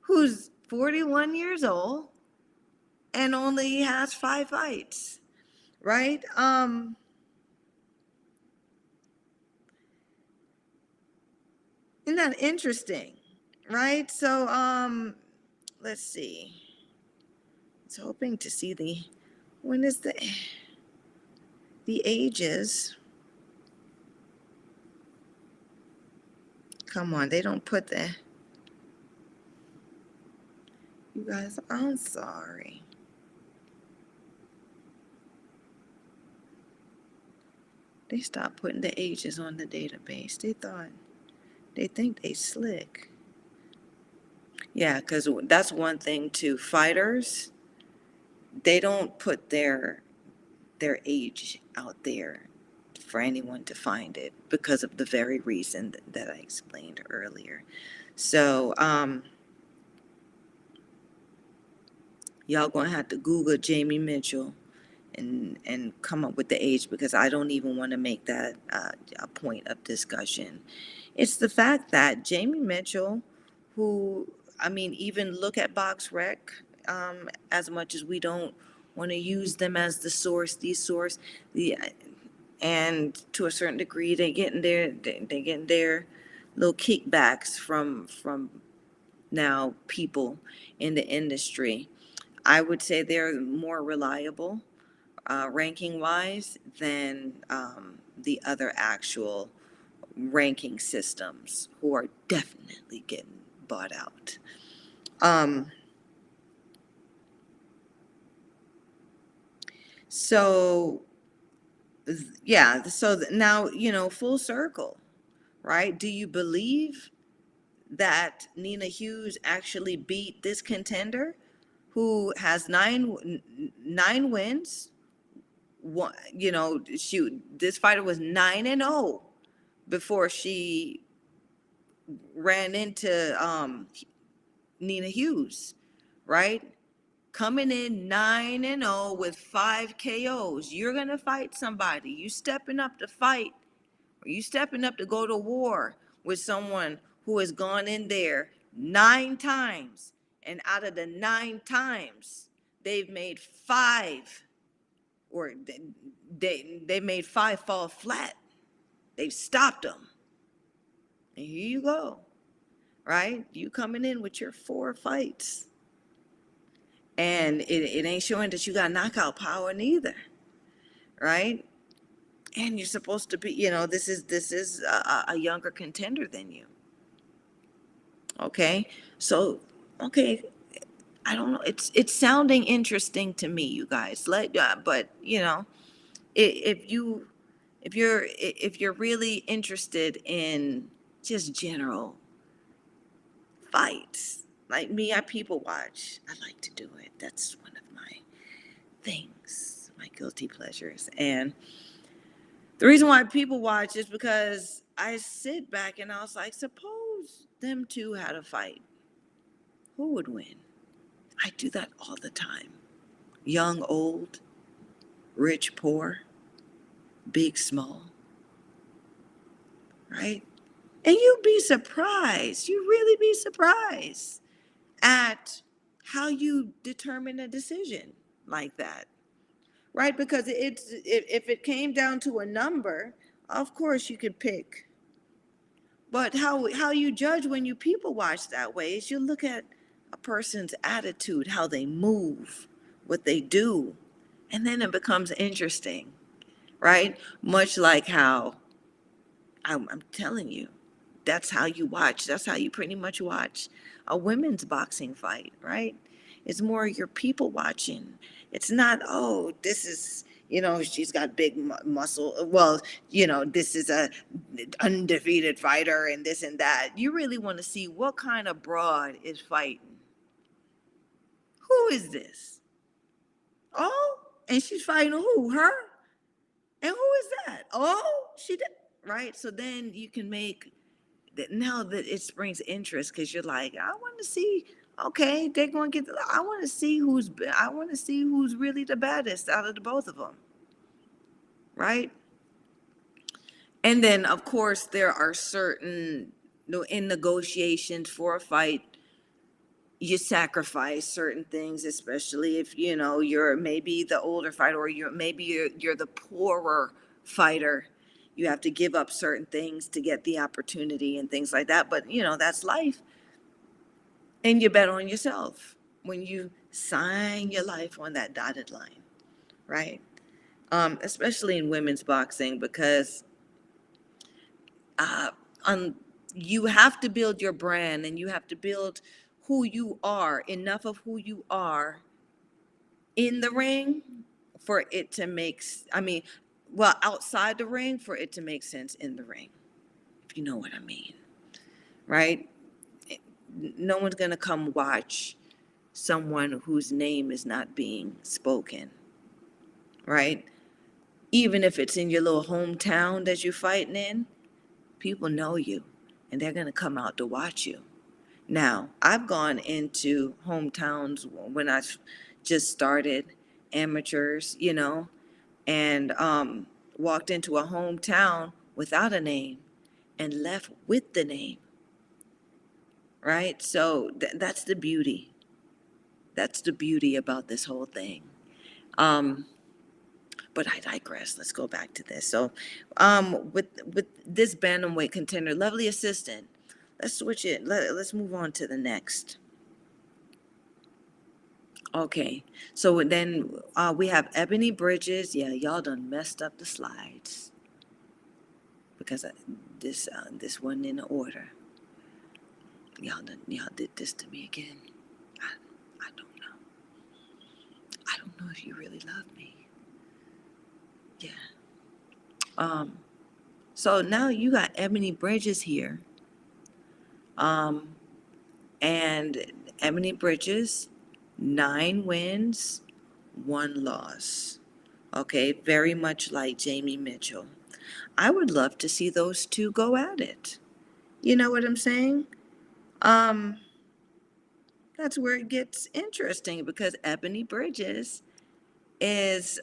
who's 41 years old and only has 5 fights, right? Isn't that interesting? Right? So let's see. I was hoping to see when is the ages. Come on, they don't put you guys, I'm sorry. They stopped putting the ages on the database. They think they slick. Yeah, because that's one thing too. Fighters, they don't put their age out there for anyone to find it, because of the very reason that I explained earlier. So y'all gonna have to Google Jamie Mitchell and come up with the age, because I don't even want to make that a point of discussion. It's the fact that Jamie Mitchell, who, I mean, even look at BoxRec, as much as we don't want to use them as the source, and to a certain degree, they getting their little kickbacks from now people in the industry. I would say they're more reliable, ranking wise, than the other actual ranking systems, who are definitely getting bought out. So yeah, so now, full circle, right? Do you believe that Nina Hughes actually beat this contender, who has nine wins? One, this fighter was 9-0 before she ran into Nina Hughes, right? Coming in 9-0 with 5 KOs. You're gonna fight somebody. You stepping up to fight, or you stepping up to go to war with someone who has gone in there 9 times, and out of the 9 times, they've made five, or they made five fall flat. They've stopped them. And here you go, right? You coming in with your 4 fights. And it ain't showing that you got knockout power neither, right? And you're supposed to be, this is a younger contender than you. Okay, so okay, I don't know. It's sounding interesting to me, you guys. But if you if you're really interested in just general fights, like me, I people watch. I like to do it. That's one of my things, my guilty pleasures. And the reason why people watch is because I sit back and I was like, suppose them two had a fight, who would win? I do that all the time. Young, old, rich, poor, big, small, right? And you'd be surprised. You really be surprised at how you determine a decision like that, right? Because if it came down to a number, of course you could pick. But how you judge when you people watch that way is you look at a person's attitude, how they move, what they do, and then it becomes interesting, right? Much like how I'm telling you, that's how you watch. That's how you pretty much watch a women's boxing fight, right? It's more your people watching. It's not, oh, this is, she's got big muscle. Well, this is a undefeated fighter and this and that. You really want to see what kind of broad is fighting. Who is this? Oh, and she's fighting who? Her? And who is that? Oh, she did. Right? So then you can make that now that it springs interest because you're like, I want to see, okay, they're going to get, I want to see who's really the baddest out of the both of them. Right? And then, of course, there are certain, in negotiations for a fight, you sacrifice certain things, especially if you're maybe the older fighter, or you're the poorer fighter. You have to give up certain things to get the opportunity and things like that. But that's life, and you bet on yourself when you sign your life on that dotted line, right? Especially in women's boxing, because uh, you have to build your brand, and you have to build who you are, enough of who you are in the ring for it to make, outside the ring for it to make sense in the ring, if you know what I mean, right? No one's going to come watch someone whose name is not being spoken, right? Even if it's in your little hometown that you're fighting in, people know you and they're going to come out to watch you. Now, I've gone into hometowns when I just started amateurs, and walked into a hometown without a name and left with the name, right? So that's the beauty. That's the beauty about this whole thing. But I digress. Let's go back to this. So with this bantamweight contender, lovely assistant, let's switch it. Let's move on to the next. Okay, so then we have Ebony Bridges. Yeah, y'all done messed up the slides because this wasn't in order. Y'all did this to me again. I don't know. I don't know if you really love me. Yeah. So now you got Ebony Bridges here. And Ebony Bridges, 9 wins, 1 loss. Okay, very much like Jamie Mitchell. I would love to see those two go at it. You know what I'm saying? That's where it gets interesting because Ebony Bridges is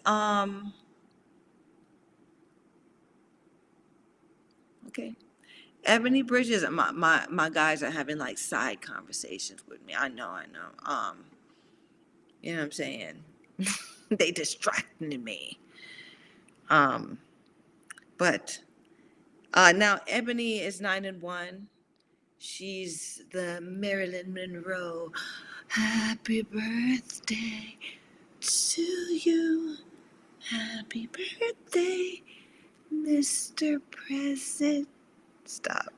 okay. Ebony Bridges, my guys are having like side conversations with me. I know. You know what I'm saying? They distracting me. Um, but now Ebony is 9-1. She's the Marilyn Monroe. Happy birthday to you. Happy birthday, Mr. President. Stop.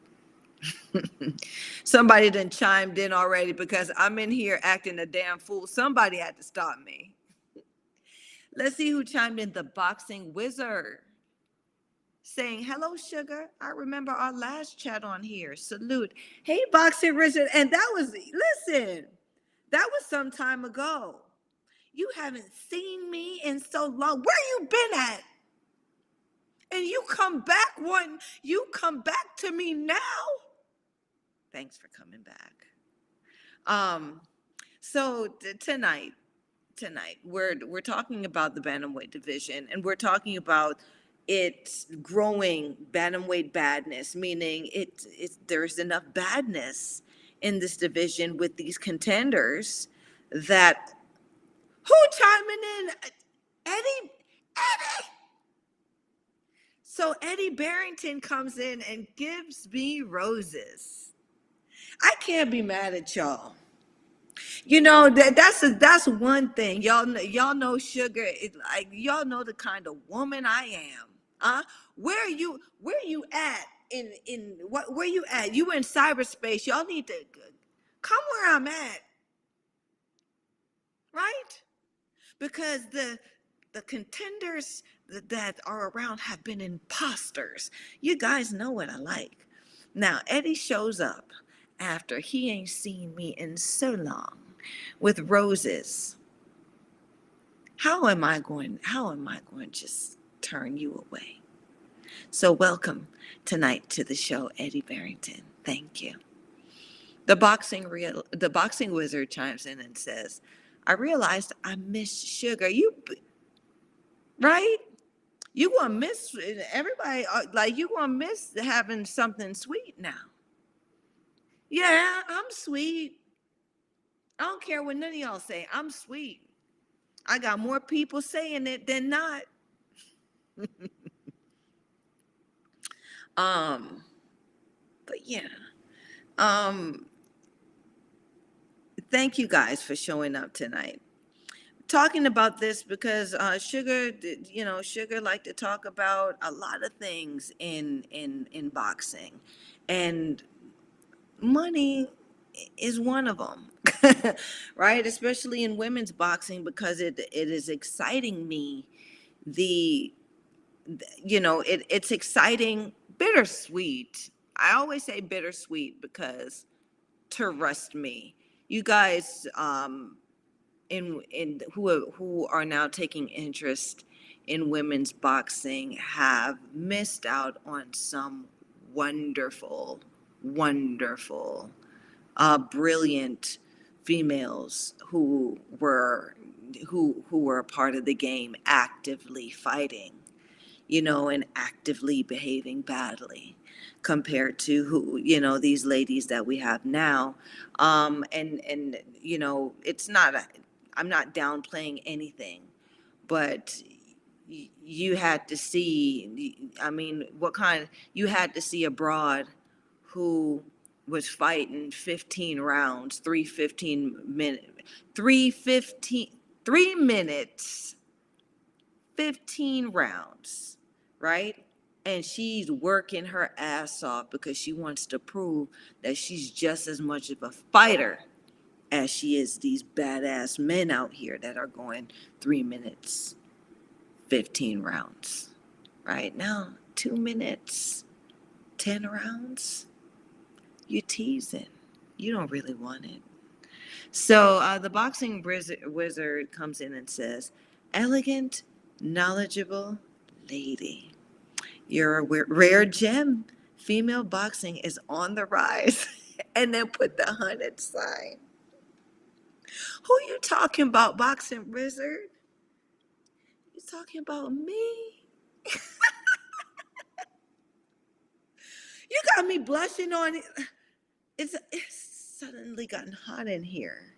Somebody done chimed in already because I'm in here acting a damn fool. Somebody had to stop me. Let's see who chimed in. The Boxing Wizard saying, hello, Sugar. I remember our last chat on here. Salute. Hey, Boxing Wizard. And that was, listen, that was some time ago. You haven't seen me in so long. Where you been at? And you come back to me now. Thanks for coming back. So tonight we're talking about the bantamweight division, and we're talking about it's growing bantamweight badness, meaning there's enough badness in this division with these contenders that who chiming in? Eddie. So Eddie Barrington comes in and gives me roses. I can't be mad at y'all. You know that's one thing. Y'all know Sugar. Like y'all know the kind of woman I am. Where you at in what? Where you at? You in cyberspace? Y'all need to come where I'm at, right? Because the contenders that are around have been imposters. You guys know what I like. Now Eddie shows up after he ain't seen me in so long with roses. How am I going to just turn you away? So welcome tonight to the show, Eddie Barrington. Thank you. The boxing wizard chimes in and says, I realized I missed Sugar. Right? You gonna miss everybody, like you gonna miss having something sweet now. Yeah, I'm sweet. I don't care what none of y'all say. I'm sweet. I got more people saying it than not. But yeah. Thank you guys for showing up tonight. Talking about this because Sugar like to talk about a lot of things in boxing, and money is one of them, right? Especially in women's boxing because it is exciting me. The it's exciting, bittersweet. I always say bittersweet because trust me, you guys in who are now taking interest in women's boxing have missed out on some wonderful, wonderful, brilliant females who were a part of the game, actively fighting, and actively behaving badly compared to these ladies that we have now. And it's not I'm not downplaying anything, but you had to see, I mean, you had to see a broad who was fighting 15 rounds, 3 minutes, 15 rounds, right? And she's working her ass off because she wants to prove that she's just as much of a fighter as she is these badass men out here that are going 3 minutes, 15 rounds. Right now, 2 minutes, 10 rounds, you teasing. You don't really want it. So the boxing wizard comes in and says, elegant, knowledgeable lady. You're a rare gem. Female boxing is on the rise. And then put the 100 sign. Who you talking about, boxing wizard? You talking about me? You got me blushing on it. It's suddenly gotten hot in here.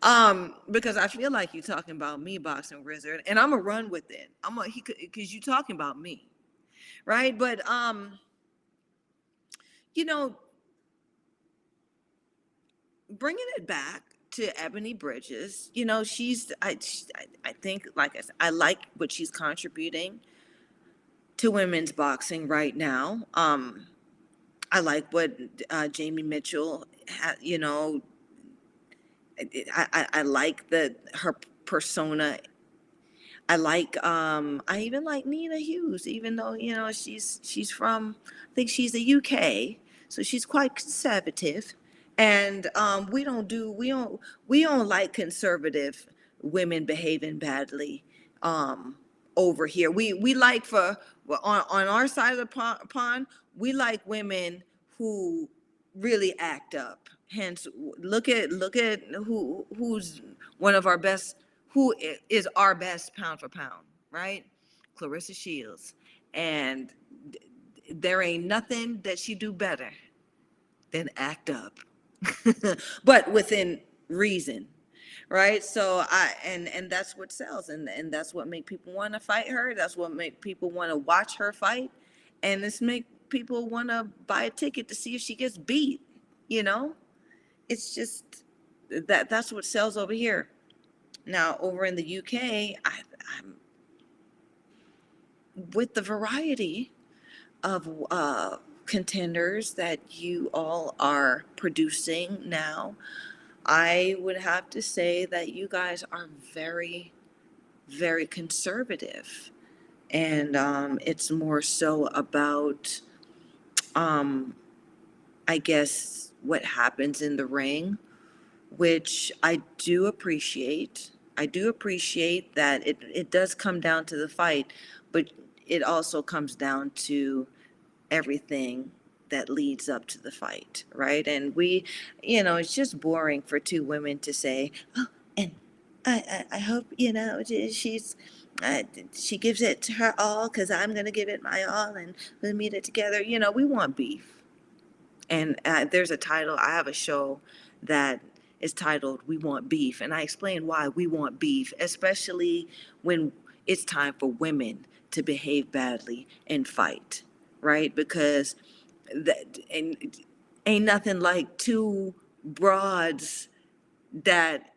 Because I feel like you're talking about me, boxing wizard, and I'm gonna run with it. Because you talking about me, right? But you know, bringing it back to Ebony Bridges, I think, like I said, I like what she's contributing to women's boxing right now. I like what Jamie Mitchell, I like her persona. I even like Nina Hughes, even though, she's from, I think she's a UK, so she's quite conservative. And we don't like conservative women behaving badly over here. We like, well, on our side of the pond, we like women who really act up. Hence, look at who's one of our best, who is our best pound for pound, right? Clarissa Shields. And there ain't nothing that she do better than act up. But within reason, right? So and that's what sells, and that's what make people want to fight her. That's what make people want to watch her fight, and it's make people want to buy a ticket to see if she gets beat. You know, it's just that's what sells over here. Now over in the UK, I'm with the variety of contenders that you all are producing now. I would have to say that you guys are very, very conservative. And it's more so about, um, I guess, what happens in the ring, which I do appreciate. I do appreciate that it does come down to the fight, but it also comes down to everything that leads up to the fight, right? And it's just boring for two women to say, oh, and I hope, uh, she gives it to her all because I'm going to give it my all and we'll meet it together. We want beef. And there's a title, I have a show that is titled We Want Beef. And I explain why we want beef, especially when it's time for women to behave badly and fight, right? Because ain't nothing like two broads that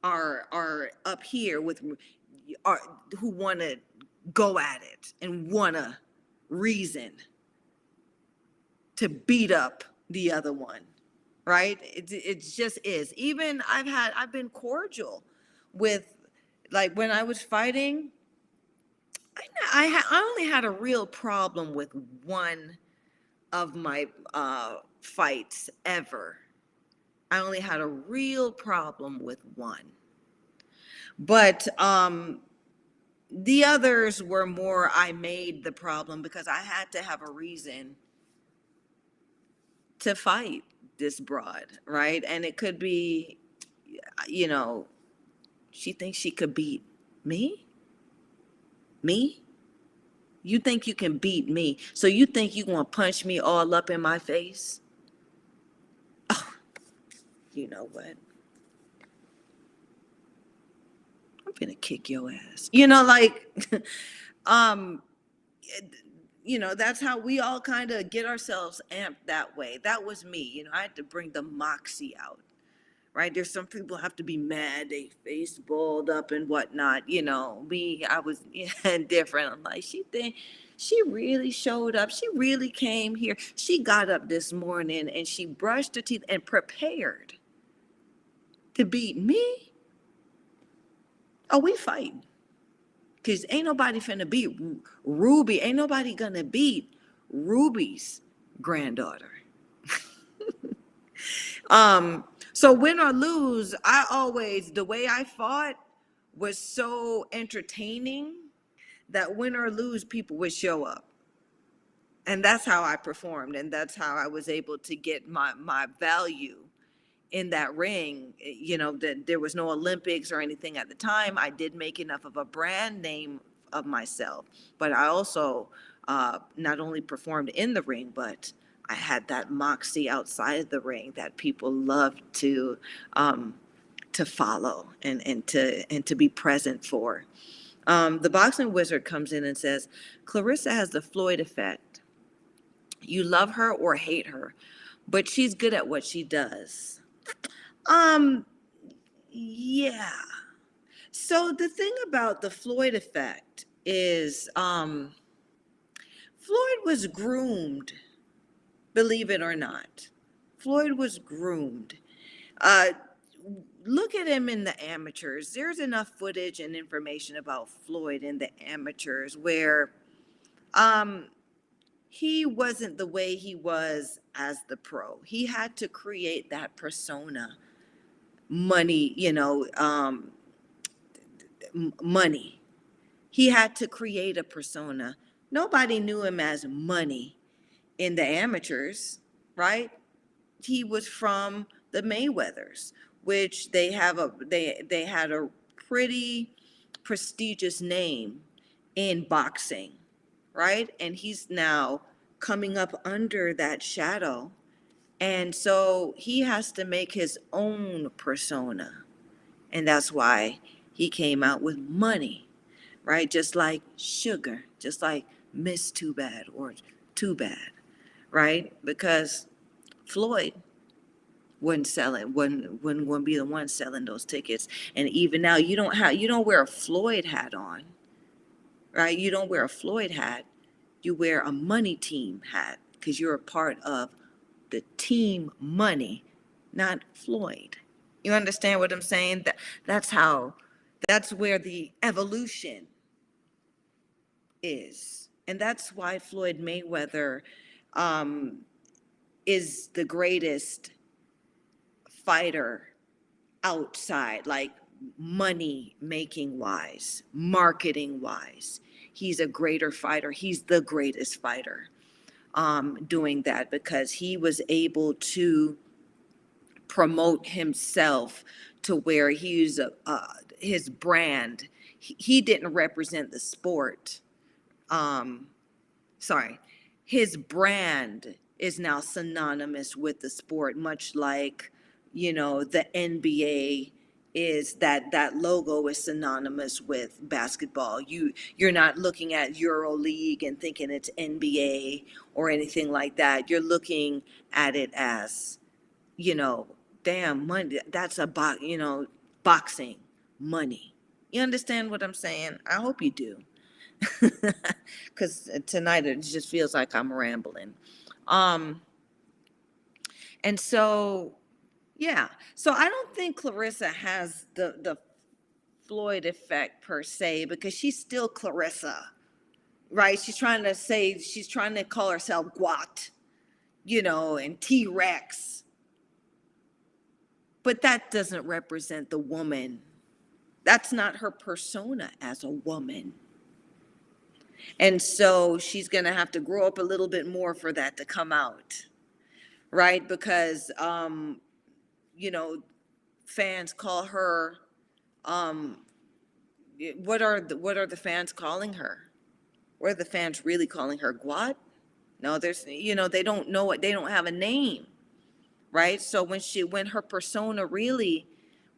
are up here with are who want to go at it and want to reason to beat up the other one, right? It just is. Even I've been cordial with, like, when I was fighting, I only had a real problem with one of my fights ever. I only had a real problem with one. But the others were more, I made the problem because I had to have a reason to fight this broad, right? And it could be, you know, she thinks she could beat me? Me? You think you can beat me? So you think you gonna punch me all up in my face? Oh, you know what? I'm gonna kick your ass. Um, that's how we all kind of get ourselves amped that way. That was me. I had to bring the moxie out, right? There's some people have to be mad, they face balled up and whatnot. Me, I was different. I'm like, she really showed up. She really came here. She got up this morning and she brushed her teeth and prepared to beat me. Oh, we fighting. Because ain't nobody finna beat Ruby. Ain't nobody gonna beat Ruby's granddaughter. So win or lose, the way I fought was so entertaining that win or lose, people would show up. And that's how I performed. And that's how I was able to get my value in that ring. That there was no Olympics or anything at the time. I did make enough of a brand name of myself, but I also not only performed in the ring, but I had that moxie outside of the ring that people loved to follow and to be present for. The boxing wizard comes in and says, Clarissa has the Floyd effect. You love her or hate her, but she's good at what she does. Yeah. So the thing about the Floyd effect is, Floyd was groomed, believe it or not. Floyd was groomed. Uh, Look at him in the amateurs. There's enough footage and information about Floyd in the amateurs where he wasn't the way he was as the pro. He had to create that persona. Money, money. He had to create a persona. Nobody knew him as Money in the amateurs, right? He was from the Mayweathers, which they had a pretty prestigious name in boxing, right? And he's now coming up under that shadow. And so he has to make his own persona. And that's why he came out with Money, right? Just like Sugar, just like Miss Too Bad or Too Bad, right? Because Floyd wouldn't sell it, wouldn't be the one selling those tickets. And even now, you don't wear a Floyd hat on, right? You don't wear a Floyd hat. You wear a Money Team hat because you're a part of the team Money, not Floyd. You understand what I'm saying? That's where the evolution is. And that's why Floyd Mayweather is the greatest fighter outside, like money making wise, marketing wise. He's a greater fighter. He's the greatest fighter doing that because he was able to promote himself to where he's his brand. He didn't represent the sport. Sorry, his brand is now synonymous with the sport, much like, the NBA is that logo is synonymous with basketball. You're not looking at EuroLeague and thinking it's NBA or anything like that. You're looking at it as, damn, money. That's boxing money. You understand what I'm saying? I hope you do. Because tonight it just feels like I'm rambling. And so, yeah. So I don't think Clarissa has the Floyd effect per se because she's still Clarissa, right? She's trying to call herself Guat, and T-Rex. But that doesn't represent the woman. That's not her persona as a woman. And so she's going to have to grow up a little bit more for that to come out, right? Because, fans call her, what are the fans calling her? What are the fans really calling her? Guat? No, they don't know it. They don't have a name, right? So when her persona really,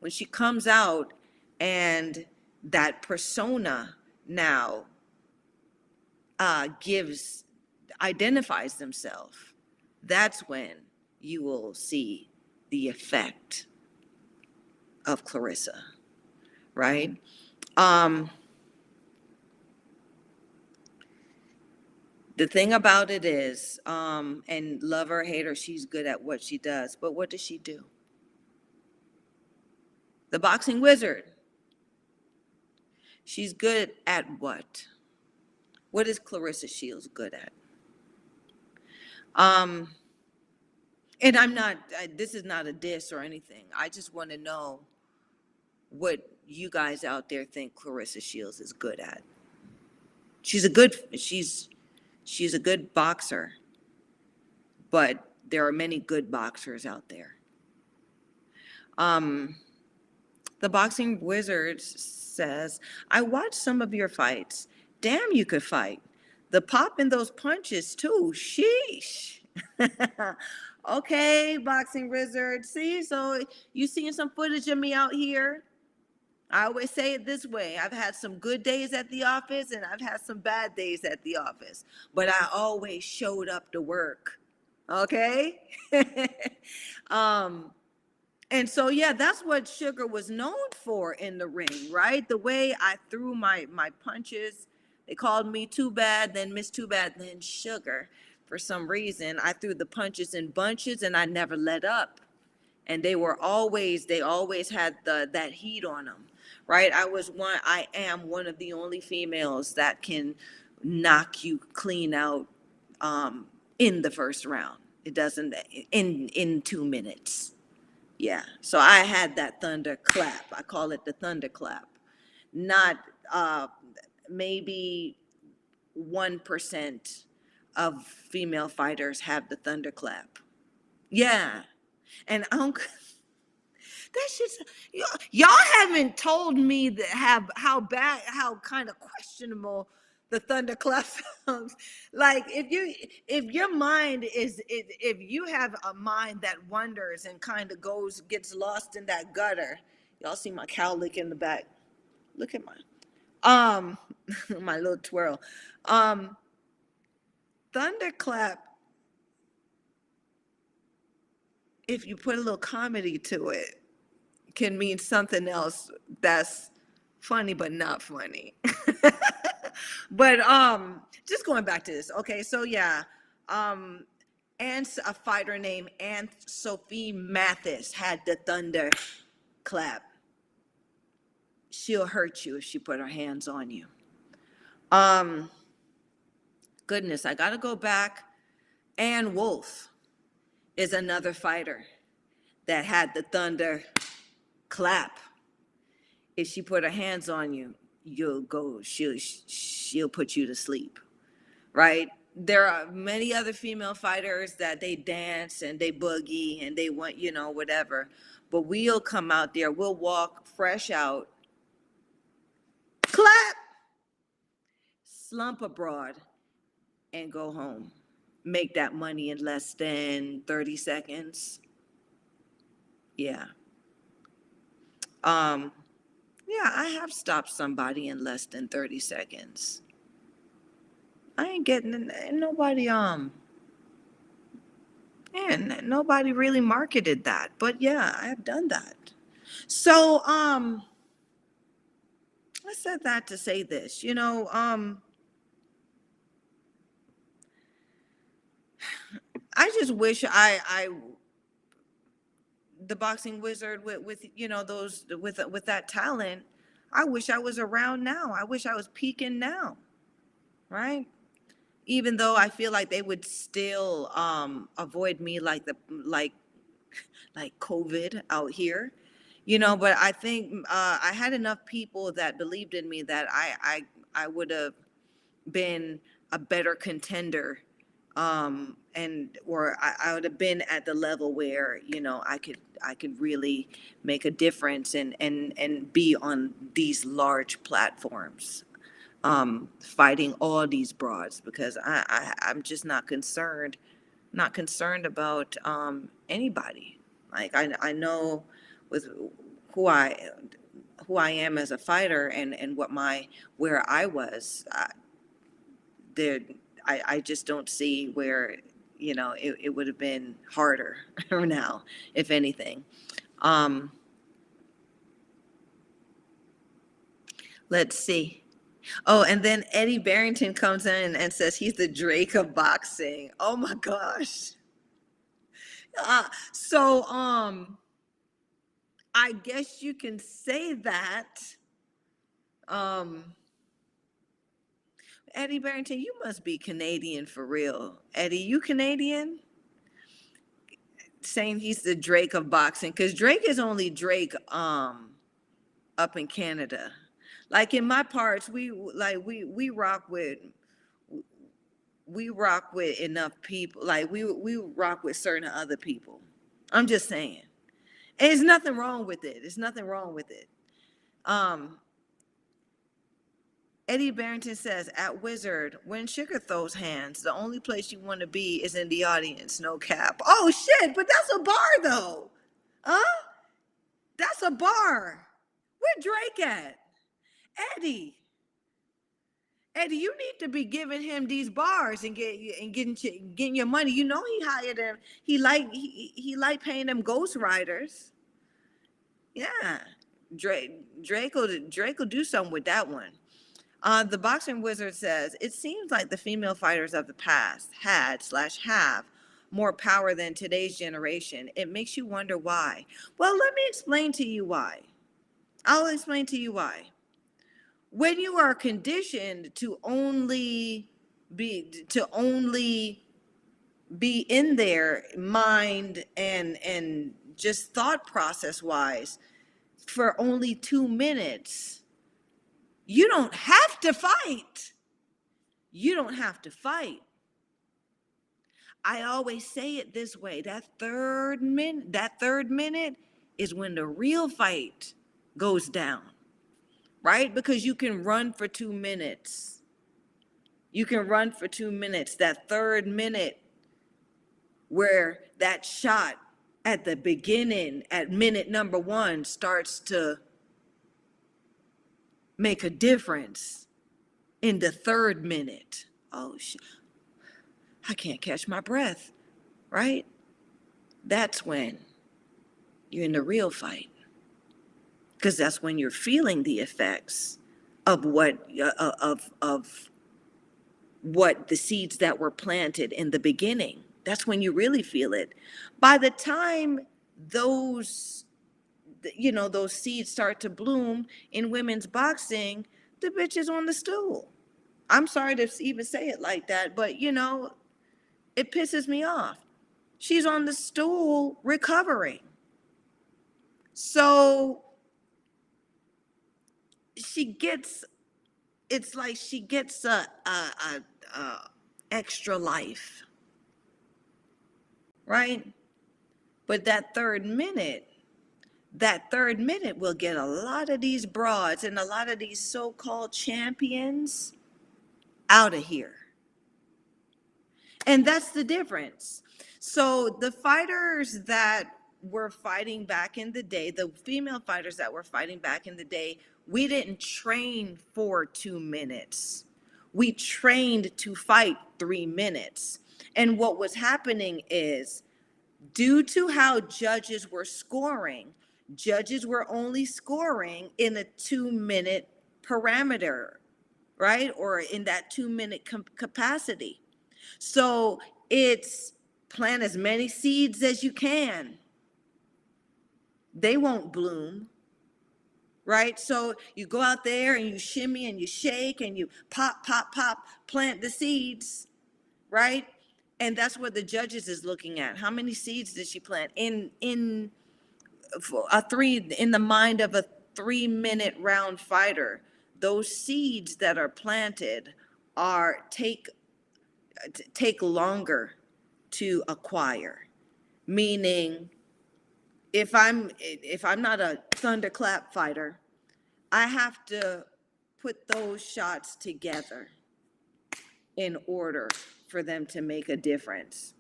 when she comes out and that persona now identifies themselves, that's when you will see the effect of Clarissa, right? The thing about it is, and love her, hate her, she's good at what she does. But what does she do? The boxing wizard. She's good at what? What is Clarissa Shields good at? And this is not a diss or anything. I just want to know what you guys out there think Clarissa Shields is good at. She's a good boxer, but there are many good boxers out there. The boxing wizard says, I watched some of your fights. Damn, you could fight. The pop in those punches too. Sheesh. Okay, Boxing Wizard. See, so you seeing some footage of me out here? I always say it this way. I've had some good days at the office and I've had some bad days at the office, but I always showed up to work. Okay? um, and so yeah, that's what Sugar was known for in the ring, right? The way I threw my punches. They called me Too Bad, then Miss Too Bad, then Sugar. For some reason, I threw the punches in bunches and I never let up. And they always had that heat on them, right? I am one of the only females that can knock you clean out in the first round. It doesn't in 2 minutes. Yeah. So I had that thunder clap. I call it the thunder clap. Not maybe 1% of female fighters have the thunder clap. Yeah. And that's just y'all haven't told me that have how kind of questionable the thunderclap sounds. Like if your mind is if you have a mind that wonders and kind of gets lost in that gutter. Y'all see my cowlick in the back. Look at my my little twirl. Thunderclap, if you put a little comedy to it, can mean something else that's funny but not funny. But just going back to this. Okay, so yeah, and a fighter named Anne Sophie Mathis had the thunder clap. She'll hurt you if she put her hands on you. Goodness, I gotta go back. Ann Wolf is another fighter that had the thunder clap. If she put her hands on you, she'll put you to sleep, right? There are many other female fighters that they dance and they boogie and they want, whatever. But we'll come out there, we'll walk fresh out, clap, slump abroad, and go home. Make that money in less than 30 seconds. Yeah. Yeah, I have stopped somebody in less than 30 seconds. I ain't getting nobody and nobody really marketed that. But yeah, I have done that. So I said that to say this, I just wish I the boxing wizard with those with that talent. I wish I was around now. I wish I was peaking now, right? Even though I feel like they would still avoid me like COVID out here, but I think I had enough people that believed in me that I would have been a better contender, or I would have been at the level where I could really make a difference and be on these large platforms, fighting all these broads, because I'm just not concerned about anybody. Like I know with who I am as a fighter and where I was there. I just don't see where it would have been harder now, if anything. Let's see. Oh, and then Eddie Barrington comes in and says he's the Drake of boxing. Oh my gosh. So I guess you can say that. Eddie Barrington, you must be Canadian for real. Eddie, you Canadian? Saying he's the Drake of boxing, because Drake is only Drake up in Canada. Like in my parts, we rock with enough people. Like we rock with certain other people. I'm just saying. And there's nothing wrong with it. There's nothing wrong with it. Eddie Barrington says, at Wizard, when Sugar throws hands, the only place you want to be is in the audience, no cap. Oh, shit, but that's a bar, though. Huh? That's a bar. Where Drake at? Eddie. Eddie, you need to be giving him these bars and getting your money. You know he hired him. He like paying them ghostwriters. Yeah, Drake will do something with that one. The boxing wizard says it seems like the female fighters of the past had/have more power than today's generation. It makes you wonder why. Well, let me explain to you why. I'll explain to you why. When you are conditioned to only be in their mind and just thought process wise for only 2 minutes, you don't have to fight. You don't have to fight. I always say it this way, that third minute is when the real fight goes down. Right? Because you can run for 2 minutes. You can run for 2 minutes. That third minute where that shot at the beginning, at minute number 1, starts to make a difference in the third minute. Oh, shit. I can't catch my breath, right? That's when you're in the real fight. Because that's when you're feeling the effects of what the seeds that were planted in the beginning. That's when you really feel it. By the time those seeds start to bloom in women's boxing, the bitch is on the stool. I'm sorry to even say it like that, but it pisses me off. She's on the stool recovering. So it's like she gets a extra life, right? But that third minute will get a lot of these broads and a lot of these so-called champions out of here. And that's the difference. So the fighters that were fighting back in the day, the female fighters that were fighting back in the day, we didn't train for 2 minutes. We trained to fight 3 minutes. And what was happening is, due to how judges were only scoring in a 2-minute parameter, right? Or in that 2-minute capacity. So it's plant as many seeds as you can. They won't bloom, right? So you go out there and you shimmy and you shake and you pop, plant the seeds, right? And that's what the judges is looking at. How many seeds did she plant in the mind of a 3-minute round fighter? Those seeds that are planted take longer to acquire. Meaning, if I'm not a thunderclap fighter, I have to put those shots together in order for them to make a difference,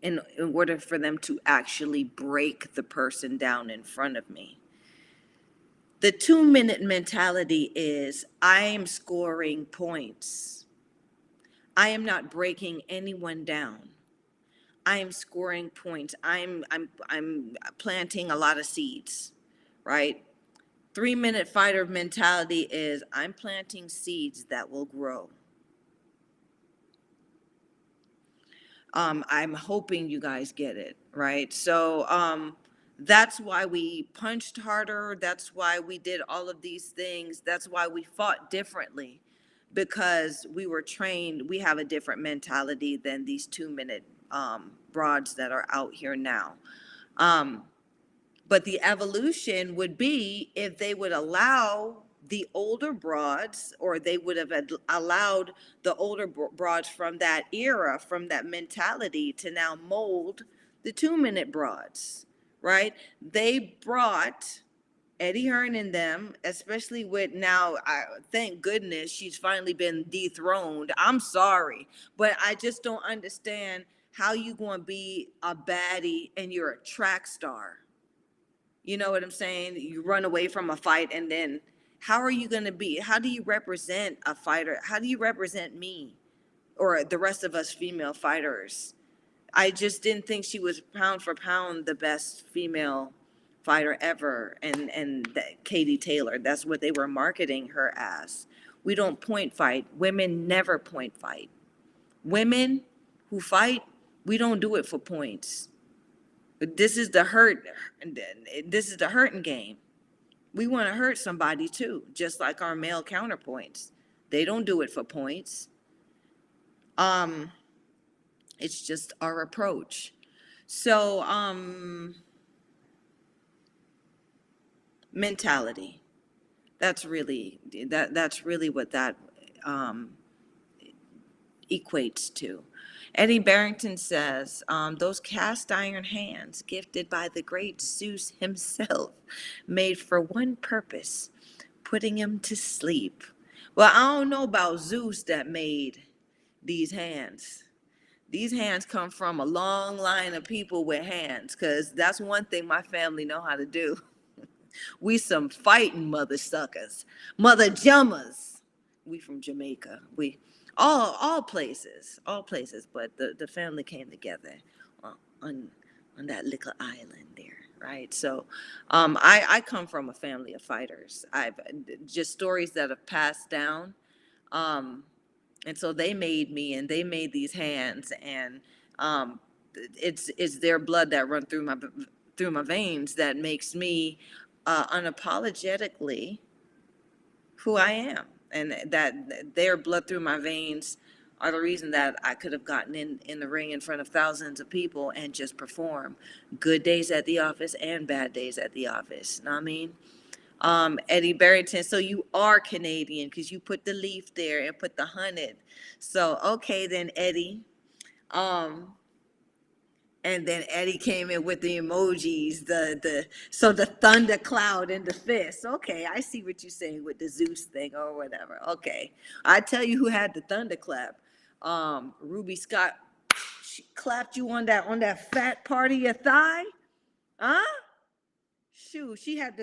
in order for them to actually break the person down in front of me. The 2-minute mentality is, I am scoring points. I am not breaking anyone down. I am scoring points. I'm planting a lot of seeds, right? 3-minute fighter mentality is, I'm planting seeds that will grow. I'm hoping you guys get it, right? So that's why we punched harder. That's why we did all of these things. That's why we fought differently, because we were trained. We have a different mentality than these 2-minute broads that are out here now. But the evolution would be if they would allow the older broads, or they would have allowed the older broads from that era, from that mentality, to now mold the 2-minute broads, right? They brought Eddie Hearn and them, especially with now, thank goodness she's finally been dethroned. I'm sorry, but I just don't understand how you going to be a baddie and you're a track star. You know what I'm saying? You run away from a fight and then how are you going to be? How do you represent a fighter? How do you represent me or the rest of us female fighters? I just didn't think she was pound for pound the best female fighter ever. And Katie Taylor, that's what they were marketing her as. We don't point fight. Women never point fight. Women who fight, we don't do it for points. This is the hurt. This is the hurting game. We want to hurt somebody too, just like our male counterpoints. They don't do it for points. It's just our approach. So, mentality. That's really what that equates to. Eddie Barrington says, those cast iron hands gifted by the great Zeus himself, made for one purpose, putting him to sleep. Well, I don't know about Zeus that made these hands. These hands come from a long line of people with hands, because that's one thing my family know how to do. We some fighting mother suckers, mother jummers. We from Jamaica. We all places, but the family came together on that little island there, right? So, I come from a family of fighters. I've just stories that have passed down, and so they made me, and they made these hands, and it's their blood that run through my veins that makes me unapologetically who I am, and that their blood through my veins are the reason that I could have gotten in the ring in front of thousands of people and just perform good days at the office and bad days at the office. Know what I mean? Eddie Barrington, so you are Canadian because you put the leaf there and put the hunted. So okay then, Eddie. And then Eddie came in with the emojis, the thunder cloud and the fist. Okay, I see what you're saying with the Zeus thing or whatever. Okay, I tell you who had the thunderclap. Ruby Scott, she clapped you on that fat part of your thigh, huh? Shoot, she had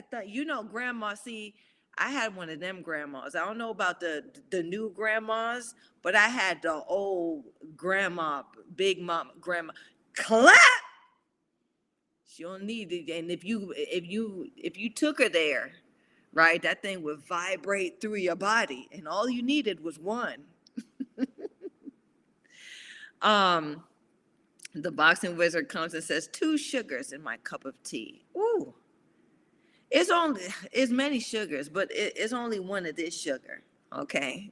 grandma. See, I had one of them grandmas. I don't know about the new grandmas, but I had the old grandma, big mom grandma. Clap. She don't need it, and if you took her there, right, that thing would vibrate through your body, and all you needed was one. The boxing wizard comes and says, 2 sugars in my cup of tea. Ooh. It's many sugars, but it's only one of this sugar. Okay.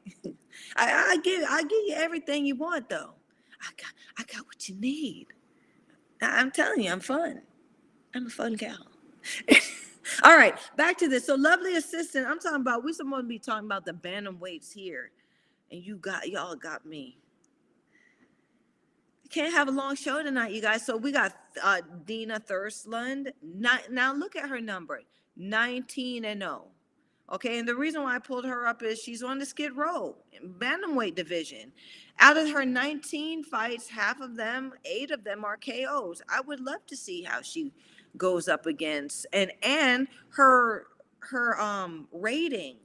I give you everything you want though. I got what you need. I'm telling you, I'm fun. I'm a fun gal. All right, back to this. So lovely assistant, I'm talking about, we're supposed to be talking about the bantamweights here. And y'all got me. Can't have a long show tonight, you guys. So we got Dina Thurslund. Now look at her number, 19-0. Okay, and the reason why I pulled her up is she's on the Skid Row bantamweight division. Out of her 19 fights, half of them, 8 of them are KOs. I would love to see how she goes up against and her rating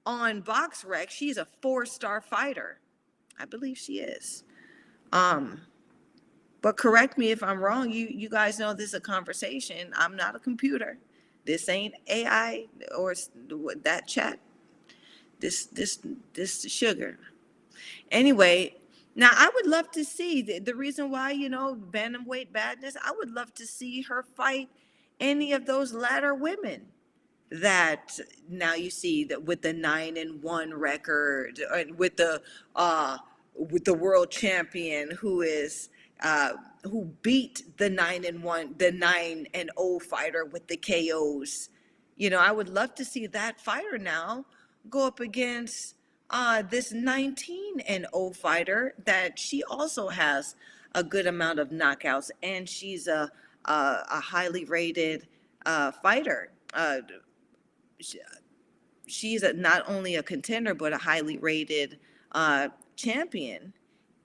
on BoxRec. She's a 4-star fighter. I believe she is. But correct me if I'm wrong. You guys know this is a conversation. I'm not a computer. This ain't AI or that chat. This sugar. Anyway, now I would love to see the reason why, bantamweight Baddness. I would love to see her fight any of those latter women that now you see that with the 9-1 record, with the world champion who beat the 9-1, the 9-0 fighter with the KOs. I would love to see that fighter now go up against this 19-0 fighter that she also has a good amount of knockouts, and she's a highly rated fighter. she's not only a contender but a highly rated champion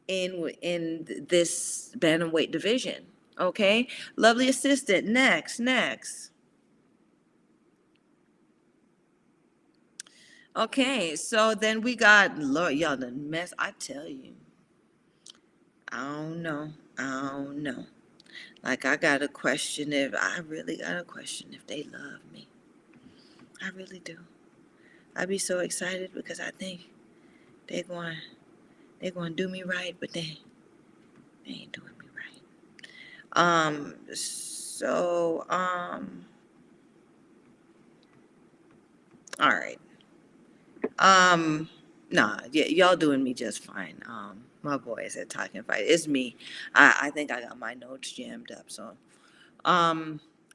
in this bantamweight division. Okay, lovely assistant. Next. Okay, so then we got, Lord, y'all the mess. I tell you, I don't know. I don't know. Like I really got a question if they love me. I really do. I'd be so excited because I think they're going they're going to do me right, but they ain't doing me right. So all right. Um nah, y'all doing me just fine. My boys at Talkin Fight. It's me. I think I got my notes jammed up. So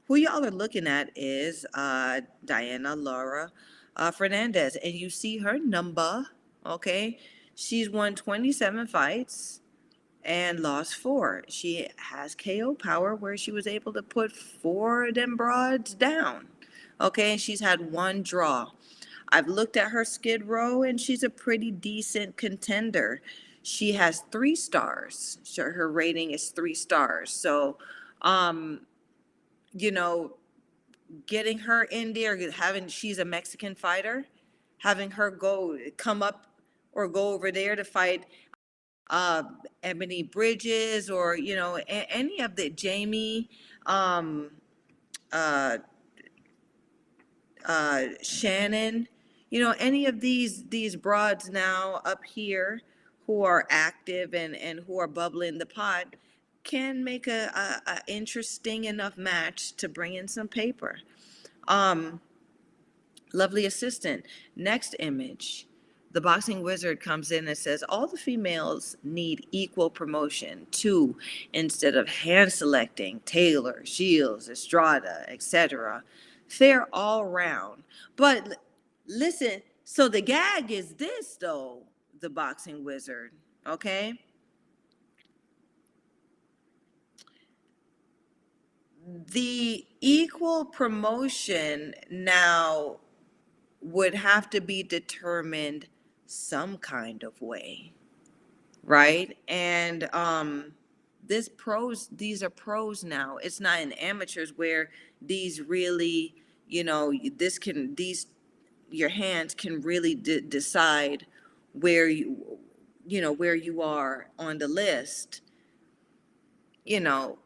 who y'all are looking at is Diana Laura Fernandez, and you see her number. Okay, she's won 27 fights and lost 4. She has KO power where she was able to put 4 of them broads down. Okay, and she's had 1 draw. I've looked at her Skid Row, and she's a pretty decent contender. She has 3 stars. So her rating is 3 stars. So, um, you know, getting her in there, she's a Mexican fighter, having her come up or go over there to fight uh, Ebony Bridges, or any of the Jamie, um, uh, Shannon, any of these broads now up here who are active and who are bubbling the pot can make a interesting enough match to bring in some paper. Um, Lovely assistant. Next image. The boxing wizard comes in and says, all the females need equal promotion too, instead of hand selecting Taylor, Shields, Estrada, etc. Fair all round. But listen, so the gag is this though, the boxing wizard, okay? The equal promotion now would have to be determined some kind of way, right? And these are pros now. It's not in amateurs where these really, this can these your hands can really decide where where you are on the list. You know,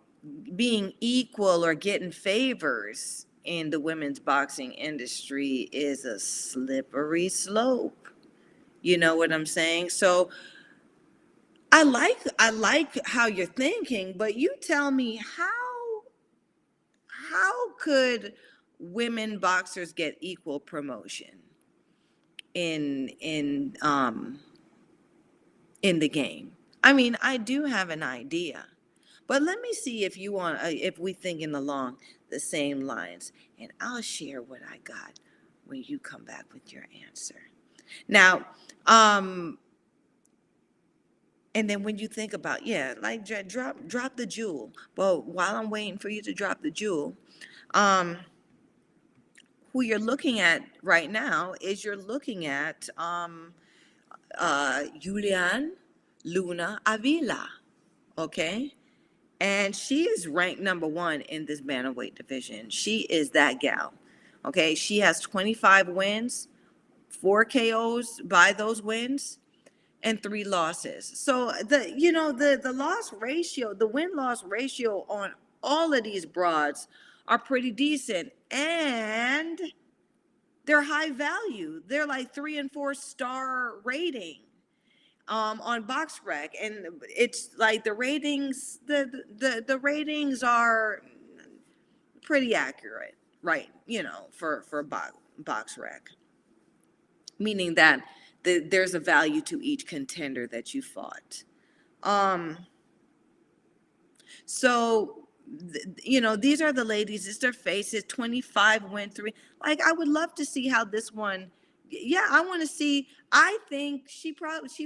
being equal or getting favors in the women's boxing industry is a slippery slope. You know what I'm saying? So I like how you're thinking, but you tell me how could women boxers get equal promotion in in the game? I mean, I do have an idea. But let me see if we thinking along the same lines, and I'll share what I got when you come back with your answer. Now, and then when you think about, yeah, like drop the jewel. Well, while I'm waiting for you to drop the jewel, um, who you're looking at right now is you're looking at Julian Luna Avila, okay? And she is ranked number 1 in this bantamweight division. She is that gal. Okay, she has 25 wins, 4 KOs by those wins, and 3 losses. So the loss ratio, the win-loss ratio on all of these broads are pretty decent, and they're high value. They're like 3 and 4 star rating on BoxRec, and it's like the ratings the ratings are pretty accurate, right? For BoxRec, meaning that there's a value to each contender that you fought. Um, so, these are the ladies. It's their faces. 25 went through. Like, I would love to see how this one. Yeah, I want to see. I think she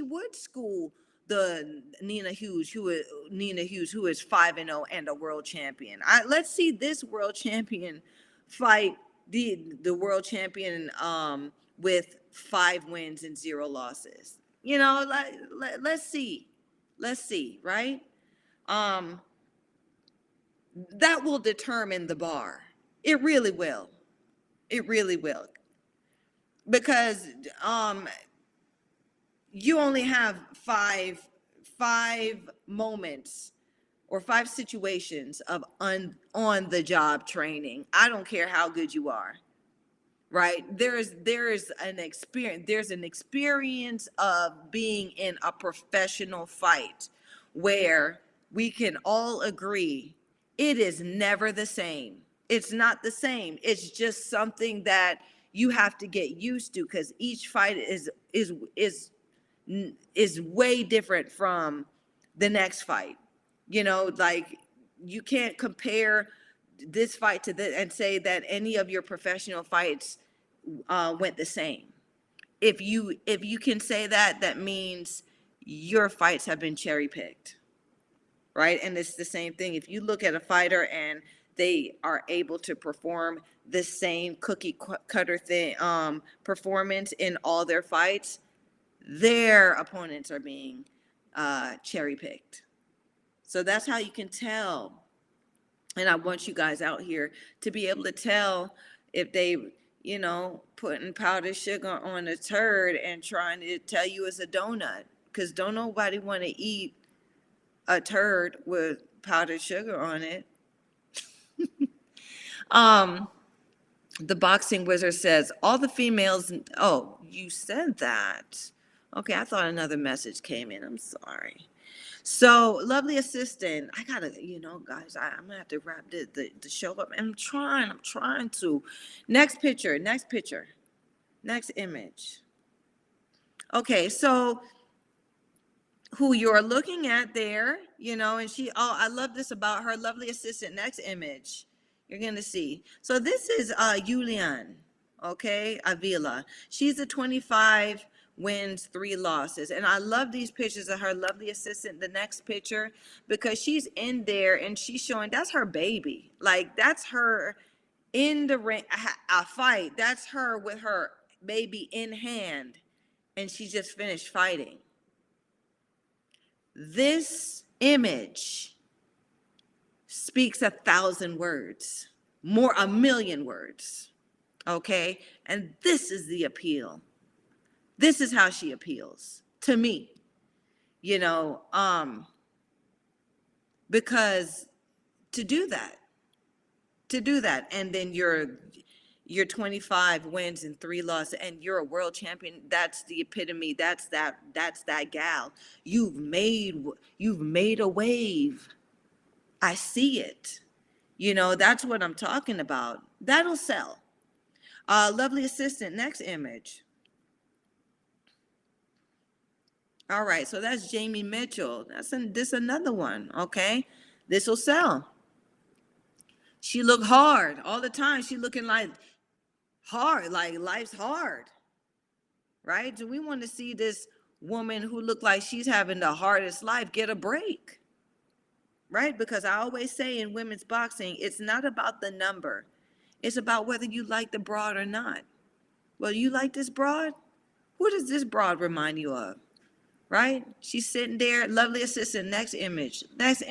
would school the Nina Hughes, who is 5-0 and a world champion. Let's see this world champion fight the world champion with 5 wins and 0 losses. You know, let's see. Let's see, right? Um, that will determine the bar. It really will. It really will. Because you only have five moments or 5 situations of on the job training. I don't care how good you are, right? There's an experience of being in a professional fight where we can all agree it is never the same. It's not the same. It's just something that you have to get used to, because each fight is way different from the next fight. You know, like, you can't compare this fight to this and say that any of your professional fights went the same. If you can say that, that means your fights have been cherry picked, right? And it's the same thing. If you look at a fighter and they are able to perform the same cookie cutter thing, performance in all their fights, their opponents are being cherry picked. So that's how you can tell. And I want you guys out here to be able to tell if they, putting powdered sugar on a turd and trying to tell you it's a donut. Because don't nobody want to eat a turd with powdered sugar on it. The boxing wizard says, all the females, oh, you said that. Okay, I thought another message came in. I'm sorry. So, lovely assistant, I gotta, guys, I'm gonna have to wrap the show up. I'm trying to. Next picture, next image. Okay, so who you're looking at there, and I love this about her, lovely assistant. Next image, you're gonna see. So this is Julian, okay, Avila. She's a 25 wins, 3 losses. And I love these pictures of her lovely assistant, the next picture, because she's in there and she's showing that's her baby. Like, that's her in the ring, a fight. That's her with her baby in hand, and she just finished fighting. This image speaks 1,000 words, more, 1,000,000 words, okay? And this is the appeal. This is how she appeals to me, because to do that, and then you're 25 wins and 3 losses, and you're a world champion. That's the epitome. That's that gal. You've made a wave. I see it. That's what I'm talking about. That'll sell. Lovely assistant, next image. All right, so that's Jamie Mitchell. This another one, okay? This will sell. She look hard all the time. She looking like hard, like life's hard, right? Do we want to see this woman who look like she's having the hardest life get a break, right? Because I always say in women's boxing, it's not about the number. It's about whether you like the broad or not. Well, you like this broad? Who does this broad remind you of? Right? She's sitting there, lovely assistant, next image. This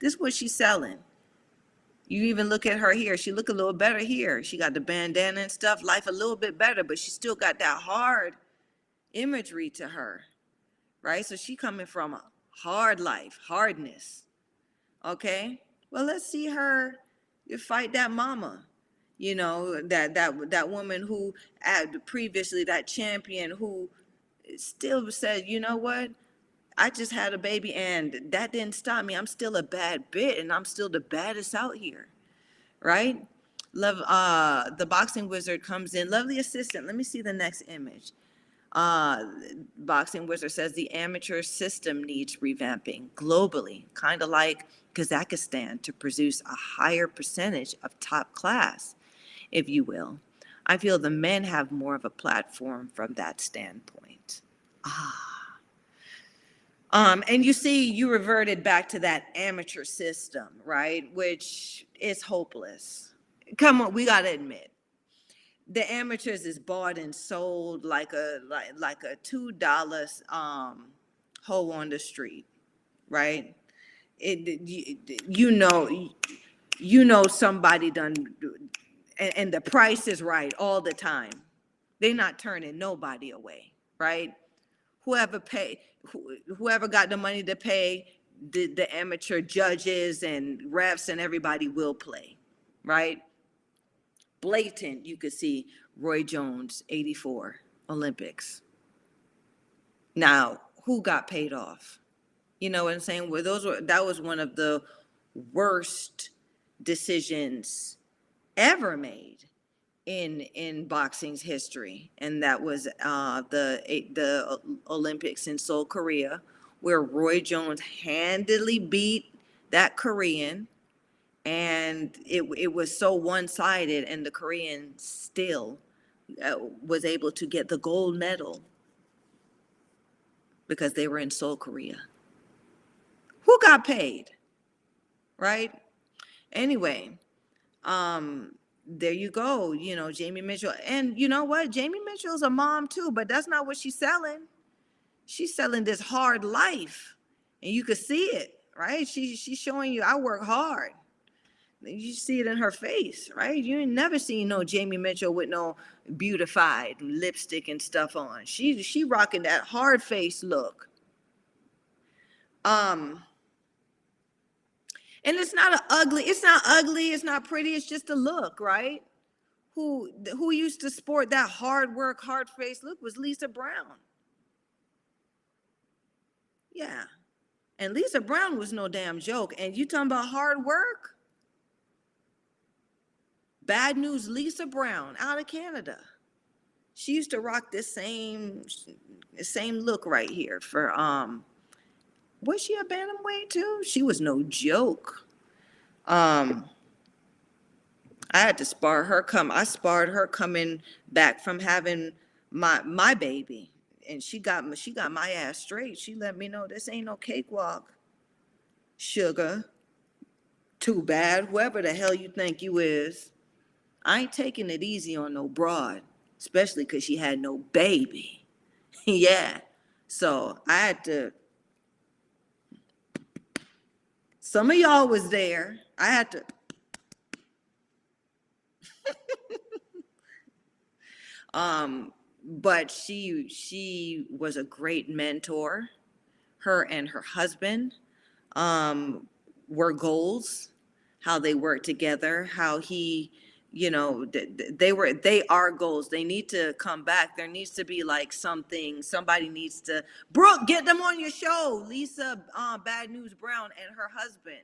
is what she's selling. You even look at her here. She look a little better here. She got the bandana and stuff, life a little bit better, but she still got that hard imagery to her, right? So she coming from a hard life, hardness, okay? Well, let's see her fight that mama, that woman who previously, that champion who still said, you know what? I just had a baby and that didn't stop me. I'm still a bad bitch and I'm still the baddest out here, right? Love, the boxing wizard comes in. Lovely assistant. Let me see the next image. Boxing wizard says the amateur system needs revamping globally, kind of like Kazakhstan, to produce a higher percentage of top class, if you will. I feel the men have more of a platform from that standpoint. And you see, you reverted back to that amateur system, right? Which is hopeless. Come on, we got to admit, the amateurs is bought and sold like a $2 hole on the street, right? You know, somebody done, and the price is right all the time. They're not turning nobody away, right? Whoever pay, whoever got the money to pay, the amateur judges and refs and everybody will play, right? Blatant, you could see Roy Jones, 84 Olympics. Now, who got paid off? You know what I'm saying? Well, that was one of the worst decisions ever made in boxing's history, and that was the Olympics in Seoul, Korea, where Roy Jones handily beat that Korean, and it was so one-sided, and the Korean still was able to get the gold medal because they were in Seoul, Korea. Who got paid, right? Anyway, there you go. You know, Jamie Mitchell. And you know what? Jamie Mitchell's a mom too, but that's not what she's selling. She's selling this hard life. And you could see it, right? She's showing you, I work hard. You see it in her face, right? You ain't never seen no Jamie Mitchell with no beautified lipstick and stuff on. She rocking that hard face look. And it's not ugly, it's not pretty, it's just a look, right? Who used to sport that hard work, hard face look was Lisa Brown. Yeah. And Lisa Brown was no damn joke. And you talking about hard work? Bad News Lisa Brown out of Canada. She used to rock this same look right here for was she a bantamweight too? She was no joke. I had to spar her I sparred her coming back from having my baby, and she got my ass straight. She let me know this ain't no cakewalk. Sugar, too bad, whoever the hell you think you is. I ain't taking it easy on no broad, especially because she had no baby. Yeah. So I had to. Some of y'all was there. I had to. But she was a great mentor. Her and her husband were goals, how they worked together, how he, you know, they are goals. They need to come back. There needs to be like somebody needs to, Brooke, get them on your show. Lisa Bad News Brown and her husband.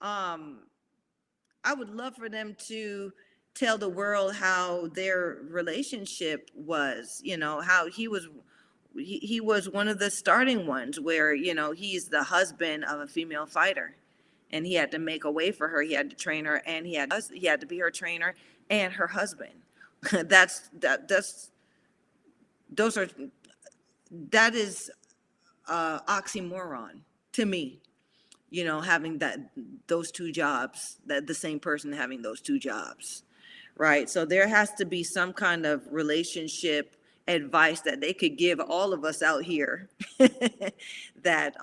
I would love for them to tell the world how their relationship was, you know, how he was one of the starting ones where, you know, he's the husband of a female fighter, and he had to make a way for her. He had to train her, and he had to be her trainer and her husband. That is oxymoron to me, you know, having those two jobs, that the same person having those two jobs, right? So there has to be some kind of relationship advice that they could give all of us out here that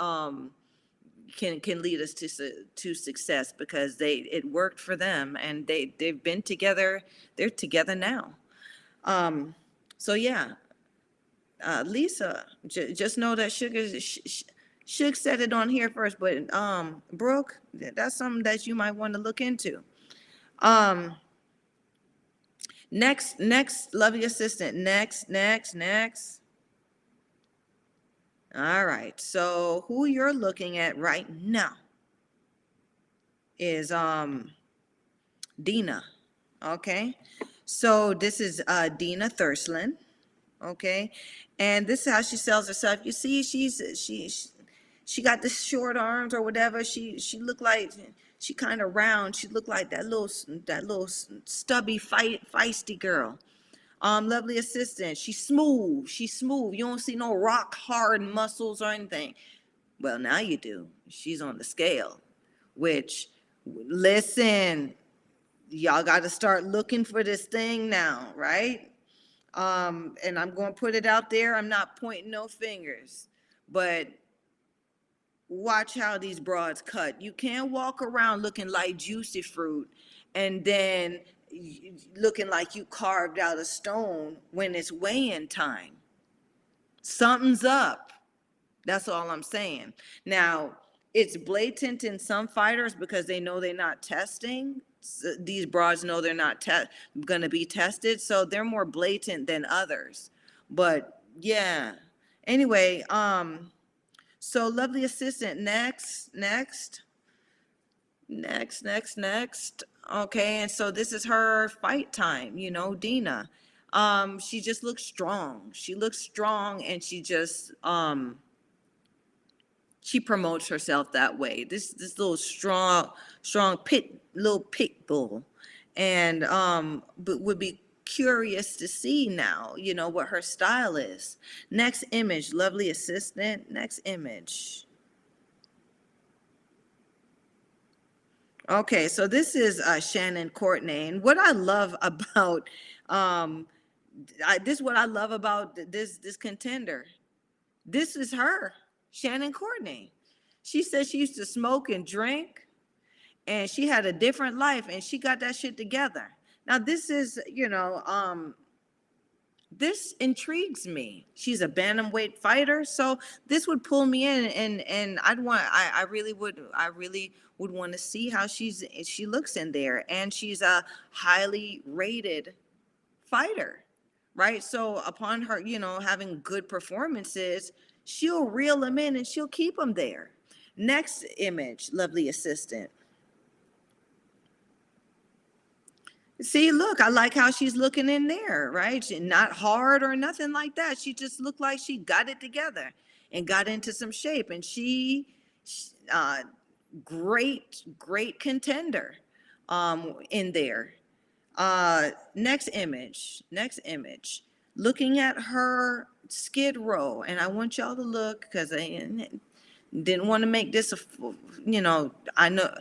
can lead us to success, because it worked for them, and they've been together. They're together now. So yeah, Lisa, just know that Suge said it on here first, but Brooke, that's something that you might want to look into. Next, lovely assistant. Next. All right. So who you're looking at right now is Dina. Okay. So this is Dina Thursland. Okay. And this is how she sells herself. You see, she got the short arms or whatever. She looked like, she kind of round. She looked like that little stubby feisty girl. Lovely assistant. She's smooth. You don't see no rock hard muscles or anything. Well, now you do. She's on the scale, which, listen, y'all got to start looking for this thing now, right? And I'm going to put it out there. I'm not pointing no fingers, but watch how these broads cut. You can't walk around looking like juicy fruit and then looking like you carved out a stone when it's weighing time. Something's up. That's all I'm saying. Now, it's blatant in some fighters because they know they're not testing. These broads know they're not going to be tested, so they're more blatant than others. But yeah. Anyway, so lovely assistant, next. Okay, and so this is her fight time, Dina. She just looks strong. She looks strong, and she promotes herself that way. This little strong little pit bull, and but would be curious to see now, what her style is. Next image, lovely assistant. Next image. Okay, so this is Shannon Courtney, and what I love about this is what I love about this contender. This is her, Shannon Courtney. She said she used to smoke and drink, and she had a different life, and she got that shit together. Now this is, this intrigues me. She's a bantamweight fighter, so this would pull me in, and I really would want to see how she looks in there, and she's a highly rated fighter, right? So upon her, having good performances, she'll reel them in and she'll keep them there. Next image, lovely assistant. See, look, I like how she's looking in there, right? Not hard or nothing like that. She just looked like she got it together and got into some shape. And great contender in there. Next image. Looking at her skid row. And I want y'all to look because I didn't want to make this, I know.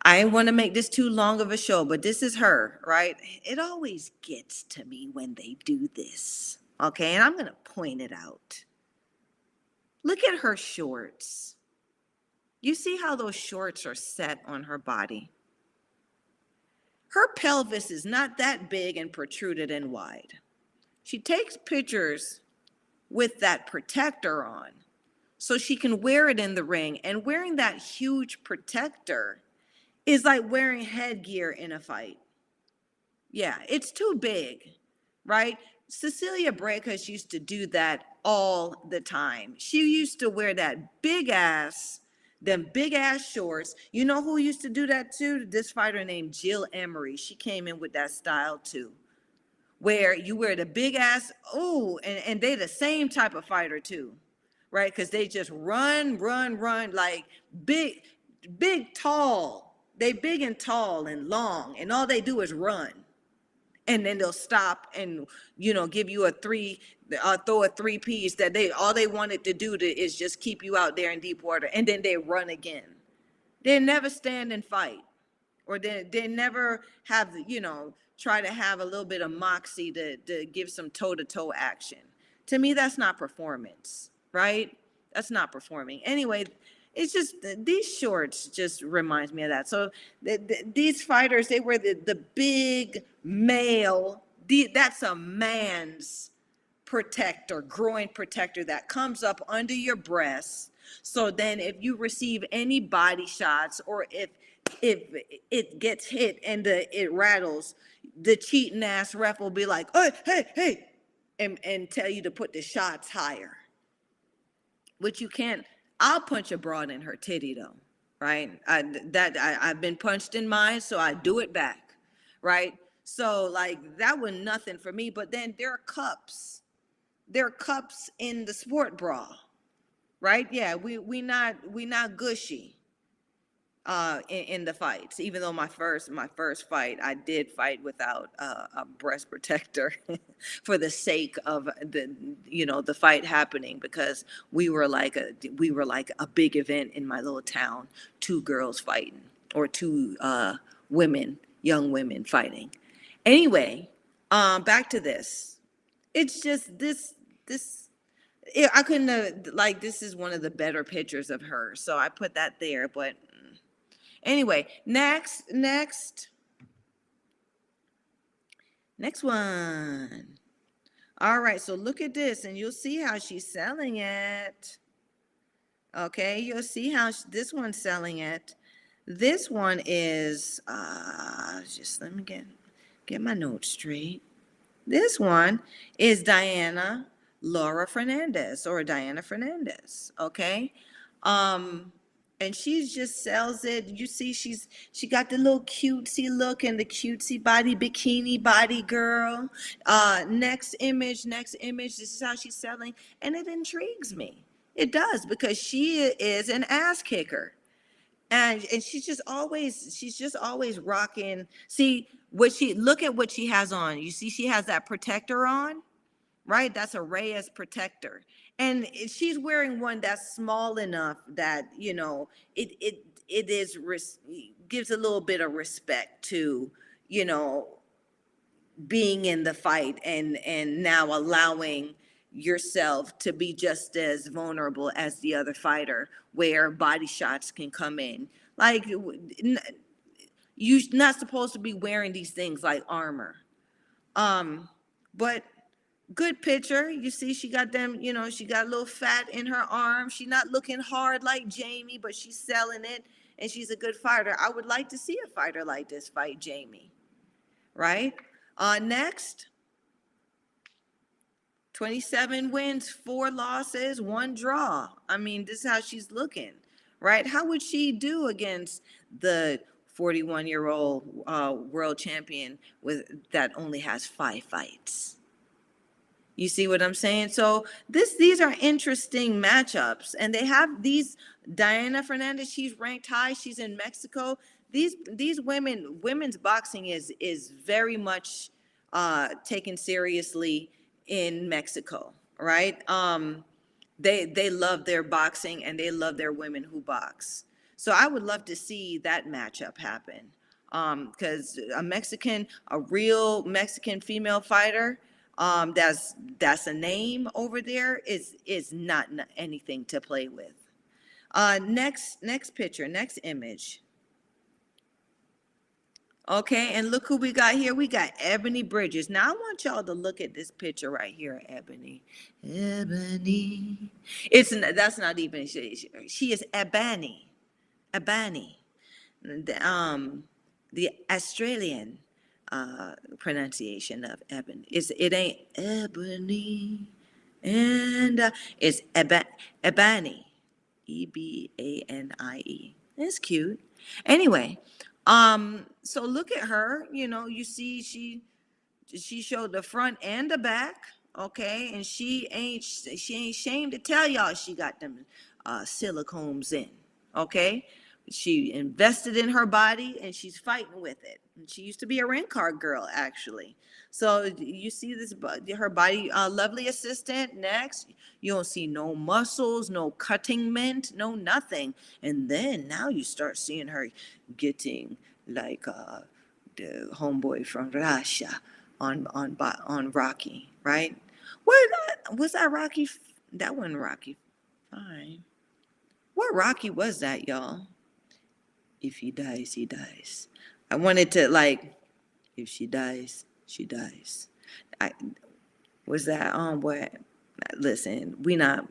I didn't want to make this too long of a show, but this is her, right? It always gets to me when they do this, okay? And I'm going to point it out. Look at her shorts. You see how those shorts are set on her body? Her pelvis is not that big and protruded and wide. She takes pictures with that protector on so she can wear it in the ring, and wearing that huge protector is like wearing headgear in a fight. Yeah, it's too big, right? Cecilia Brækhus used to do that all the time. She used to wear them big ass shorts. You know who used to do that too? This fighter named Jill Emery. She came in with that style too, where you wear the big ass, and they the same type of fighter too, right? Because they just run, like big, tall. They big and tall and long, and all they do is run. And then they'll stop and, give you throw a 3-piece that all they wanted to do is just keep you out there in deep water. And then they run again. They never stand and fight, or they never have, try to have a little bit of moxie to give some toe-to-toe action. To me, that's not performance, right? That's not performing. Anyway, it's just these shorts just reminds me of that. So these fighters, they wear the big male, that's a man's protector, groin protector that comes up under your breast. So then if you receive any body shots, or if it gets hit and it rattles, the cheating ass ref will be like, hey, and tell you to put the shots higher. Which you can't. I'll punch a broad in her titty though, right? I've been punched in mine, so I do it back, right? So like that was nothing for me. But then there are cups in the sport bra, right? Yeah, we not gushy in the fights. Even though my first fight, I did fight without a breast protector for the sake of the fight happening, because we were like a big event in my little town, 2 girls fighting, or 2 women young women fighting. Anyway, back to this. It's just this. I couldn't have, like, this is one of the better pictures of her, so I put that there. But anyway, next one. All right, so look at this, and you'll see how she's selling it. Okay, you'll see how this one's selling it. This one is, just let me get my notes straight. This one is Diana Fernandez, okay? And she just sells it. You see, she got the little cutesy look and the cutesy body, bikini body girl. Next image, this is how she's selling, and it intrigues me. It does, because she is an ass kicker. And she's just always rocking. See look at what she has on. You see, she has that protector on, right? That's a Reyes protector. And she's wearing one that's small enough that, it gives a little bit of respect to, being in the fight, and now allowing yourself to be just as vulnerable as the other fighter, where body shots can come in. Like, you're not supposed to be wearing these things like armor. But good picture. You see, she got them, she got a little fat in her arm. She's not looking hard like Jamie, but she's selling it, and she's a good fighter. I would like to see a fighter like this fight Jamie, right? Next, 27 wins, 4 losses, 1 draw. I mean, this is how she's looking, right? How would she do against the 41-year-old world champion that only has 5 fights? You see what I'm saying? So these are interesting matchups, and they have these. Diana Fernandez, she's ranked high. She's in Mexico. These women's boxing is very much taken seriously in Mexico, right? They love their boxing, and they love their women who box. So I would love to see that matchup happen, because a real Mexican female fighter, that's a name over there, is not anything to play with. Next picture, next image. Okay, and look who we got here. We got Ebony Bridges. Now I want y'all to look at this picture right here, Ebony. That's not even, she is Ebony. The Australian pronunciation of Ebony. It ain't Ebony, and it's Ebony. Ebanie. It's cute. Anyway, so look at her. You see, she showed the front and the back, okay, and she ain't ashamed to tell y'all she got them silicones in, okay. She invested in her body, and she's fighting with it. And she used to be a rent car girl, actually. So you see this, her body, lovely assistant. Next, you don't see no muscles, no cutting mint, no nothing. And then now you start seeing her getting like the homeboy from Russia on Rocky, right? Was that Rocky? That wasn't Rocky. Fine. What Rocky was that, y'all? If he dies, he dies. I wanted to, like, if she dies, she dies. Was that boy? Listen, we not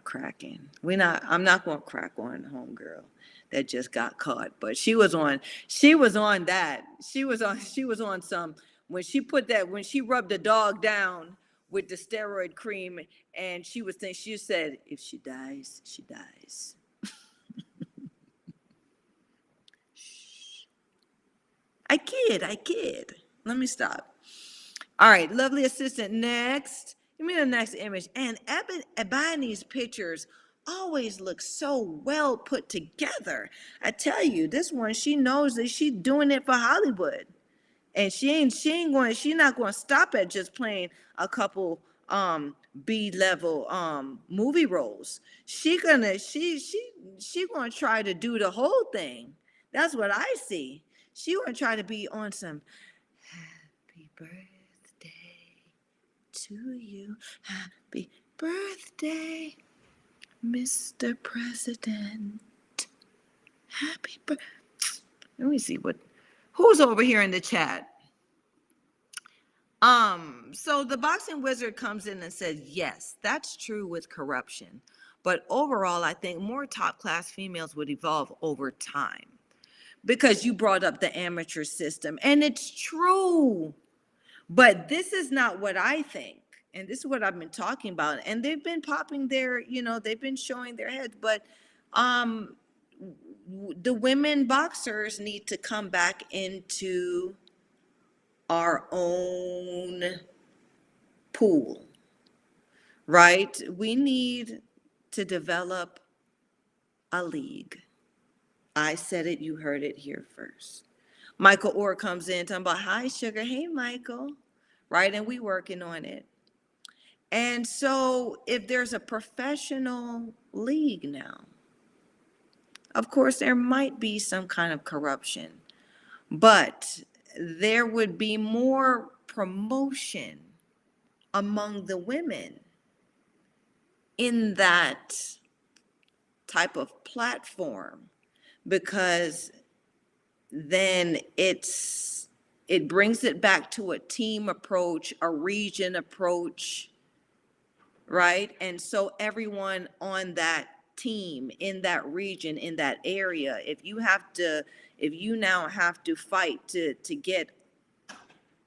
cracking. I'm not gonna crack on homegirl that just got caught. But she was on that. She was on some, when she rubbed the dog down with the steroid cream, and she said, if she dies, she dies. I kid. Let me stop. All right, lovely assistant. Next. Give me the next image. And Ebony's pictures always look so well put together. I tell you, this one, she knows that she's doing it for Hollywood. And she's not going to stop at just playing a couple B-level movie roles. She gonna try to do the whole thing. That's what I see. She want to try to be on some happy birthday to you. Happy birthday, Mr. President. Happy birthday. Let me see who's over here in the chat. So the boxing wizard comes in and says, yes, that's true with corruption. But overall, I think more top class females would evolve over time. Because you brought up the amateur system, and it's true. But this is not what I think. And this is what I've been talking about. And they've been popping they've been showing their heads. But the women boxers need to come back into our own pool, right? We need to develop a league. I said it, you heard it here first. Michael Orr comes in talking about, hi, Sugar. Hey, Michael. Right? And we working on it. And so if there's a professional league now, of course, there might be some kind of corruption, but there would be more promotion among the women in that type of platform, because then it brings it back to a team approach, a region approach, right? And so everyone on that team, in that region, in that area, if you now have to fight to get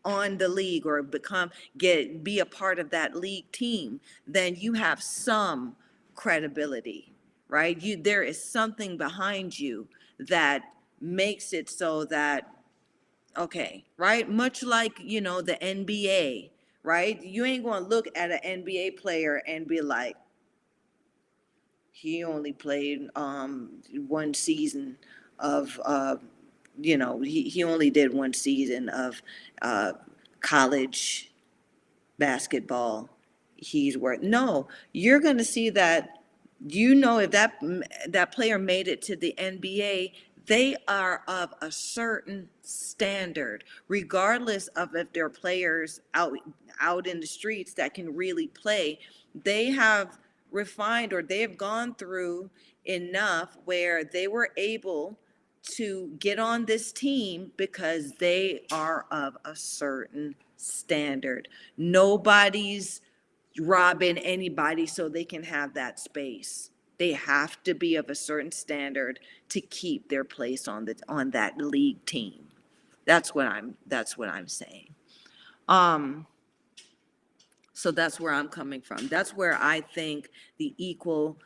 on the league or be a part of that league team, then you have some credibility, right? There is something behind you that makes it so that, okay, right? Much like, the NBA, right? You ain't going to look at an NBA player and be like, he only played one season of he only did one season of college basketball. No, you're going to see that, if that player made it to the NBA, they are of a certain standard, regardless of if they're players out in the streets that can really play. They have refined, or they have gone through enough where they were able to get on this team because they are of a certain standard. Nobody's robbing anybody so they can have that space. They have to be of a certain standard to keep their place on that league team. That's what I'm saying. So that's where I'm coming from. That's where I think the equal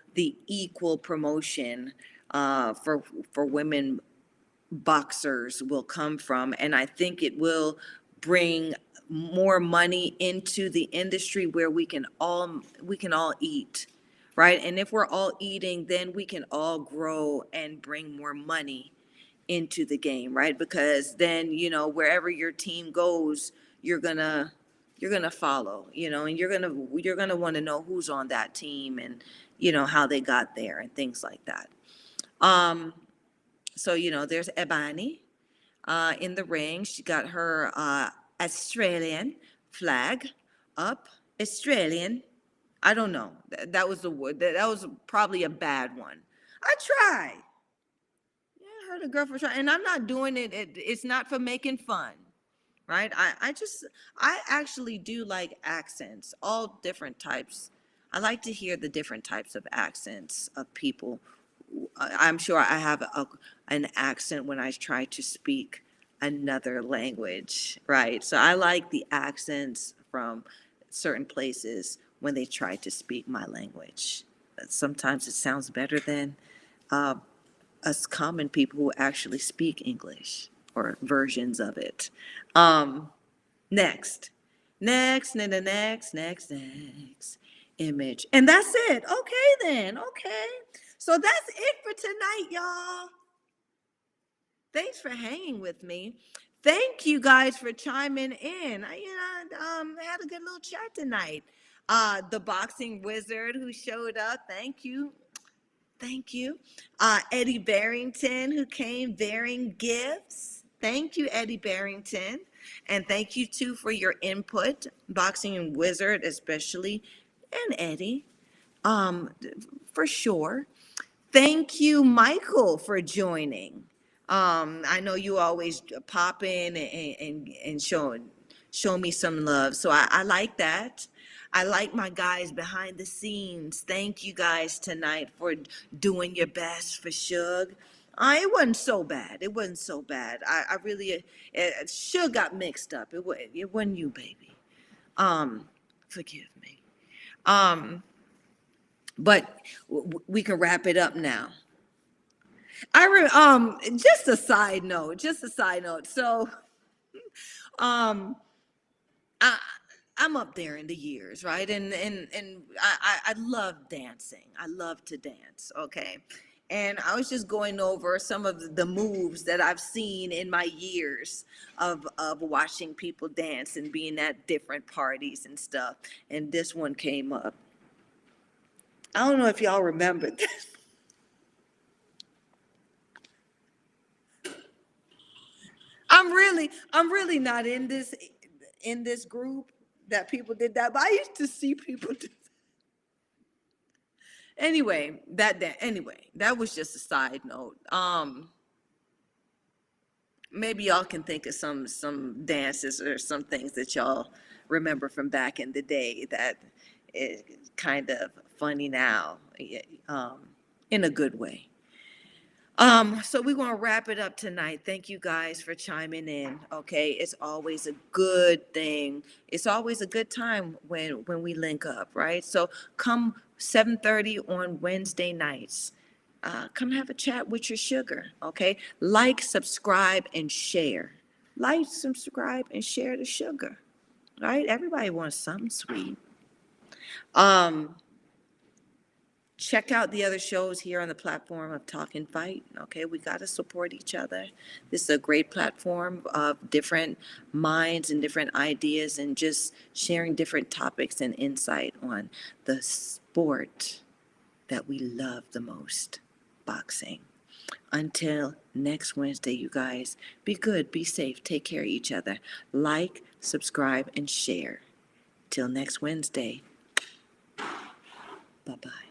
promotion for women boxers will come from, and I think it will bring more money into the industry where we can all eat, right? And if we're all eating, then we can all grow and bring more money into the game, right? Because then, wherever your team goes, you're gonna follow, and you're gonna want to know who's on that team and how they got there and things like that. So there's Ebony in the ring. She got her Australian flag up. Australian. I don't know. That was the word. That was probably a bad one. I tried. Yeah, I heard a girl for trying, and I'm not doing it. It's not for making fun, right? I actually do like accents, all different types. I like to hear the different types of accents of people. I'm sure I have an accent when I try to speak another language, right? So I like the accents from certain places when they try to speak my language. Sometimes it sounds better than us common people who actually speak English or versions of it. Next image. And that's it. Okay then. Okay. So that's it for tonight, y'all. Thanks for hanging with me. Thank you guys for chiming in. I had a good little chat tonight. The boxing wizard who showed up. Thank you. Eddie Barrington, who came bearing gifts. Thank you, Eddie Barrington. And thank you, too, for your input, Boxing and Wizard, especially, and Eddie, um, for sure. Thank you, Michael, for joining. I know you always pop in and show me some love. So I like that. I like my guys behind the scenes. Thank you guys tonight for doing your best for Suge. It wasn't so bad. It wasn't so bad. I really, Suge got mixed up. It wasn't you, baby. Forgive me. Um, but we can wrap it up now. Just a side note, So, um, I, I'm up there in the years, right? And I love dancing. I love to dance. Okay. And I was just going over some of the moves that I've seen in my years of watching people dance and being at different parties and stuff. And this one came up. I don't know if y'all remember this. I'm really not in this group that people did that, but I used to see people do. Anyway, that was just a side note. Maybe y'all can think of some dances or some things that y'all remember from back in the day that is kind of funny now, um, in a good way. So we're gonna wrap it up tonight. Thank you guys for chiming in. Okay, it's always a good thing. It's always a good time when we link up, right? So come 7:30 on Wednesday nights. Come have a chat with your sugar. Okay, like, subscribe, and share. Like, subscribe, and share the sugar. Right? Everybody wants something sweet. Um, Check out the other shows here on the platform of Talk and Fight. Okay, we got to support each other. This is a great platform of different minds and different ideas and just sharing different topics and insight on the sport that we love the most, boxing. Until next Wednesday, you guys, be good, be safe, take care of each other. Like, subscribe, and share. Till next Wednesday, bye bye.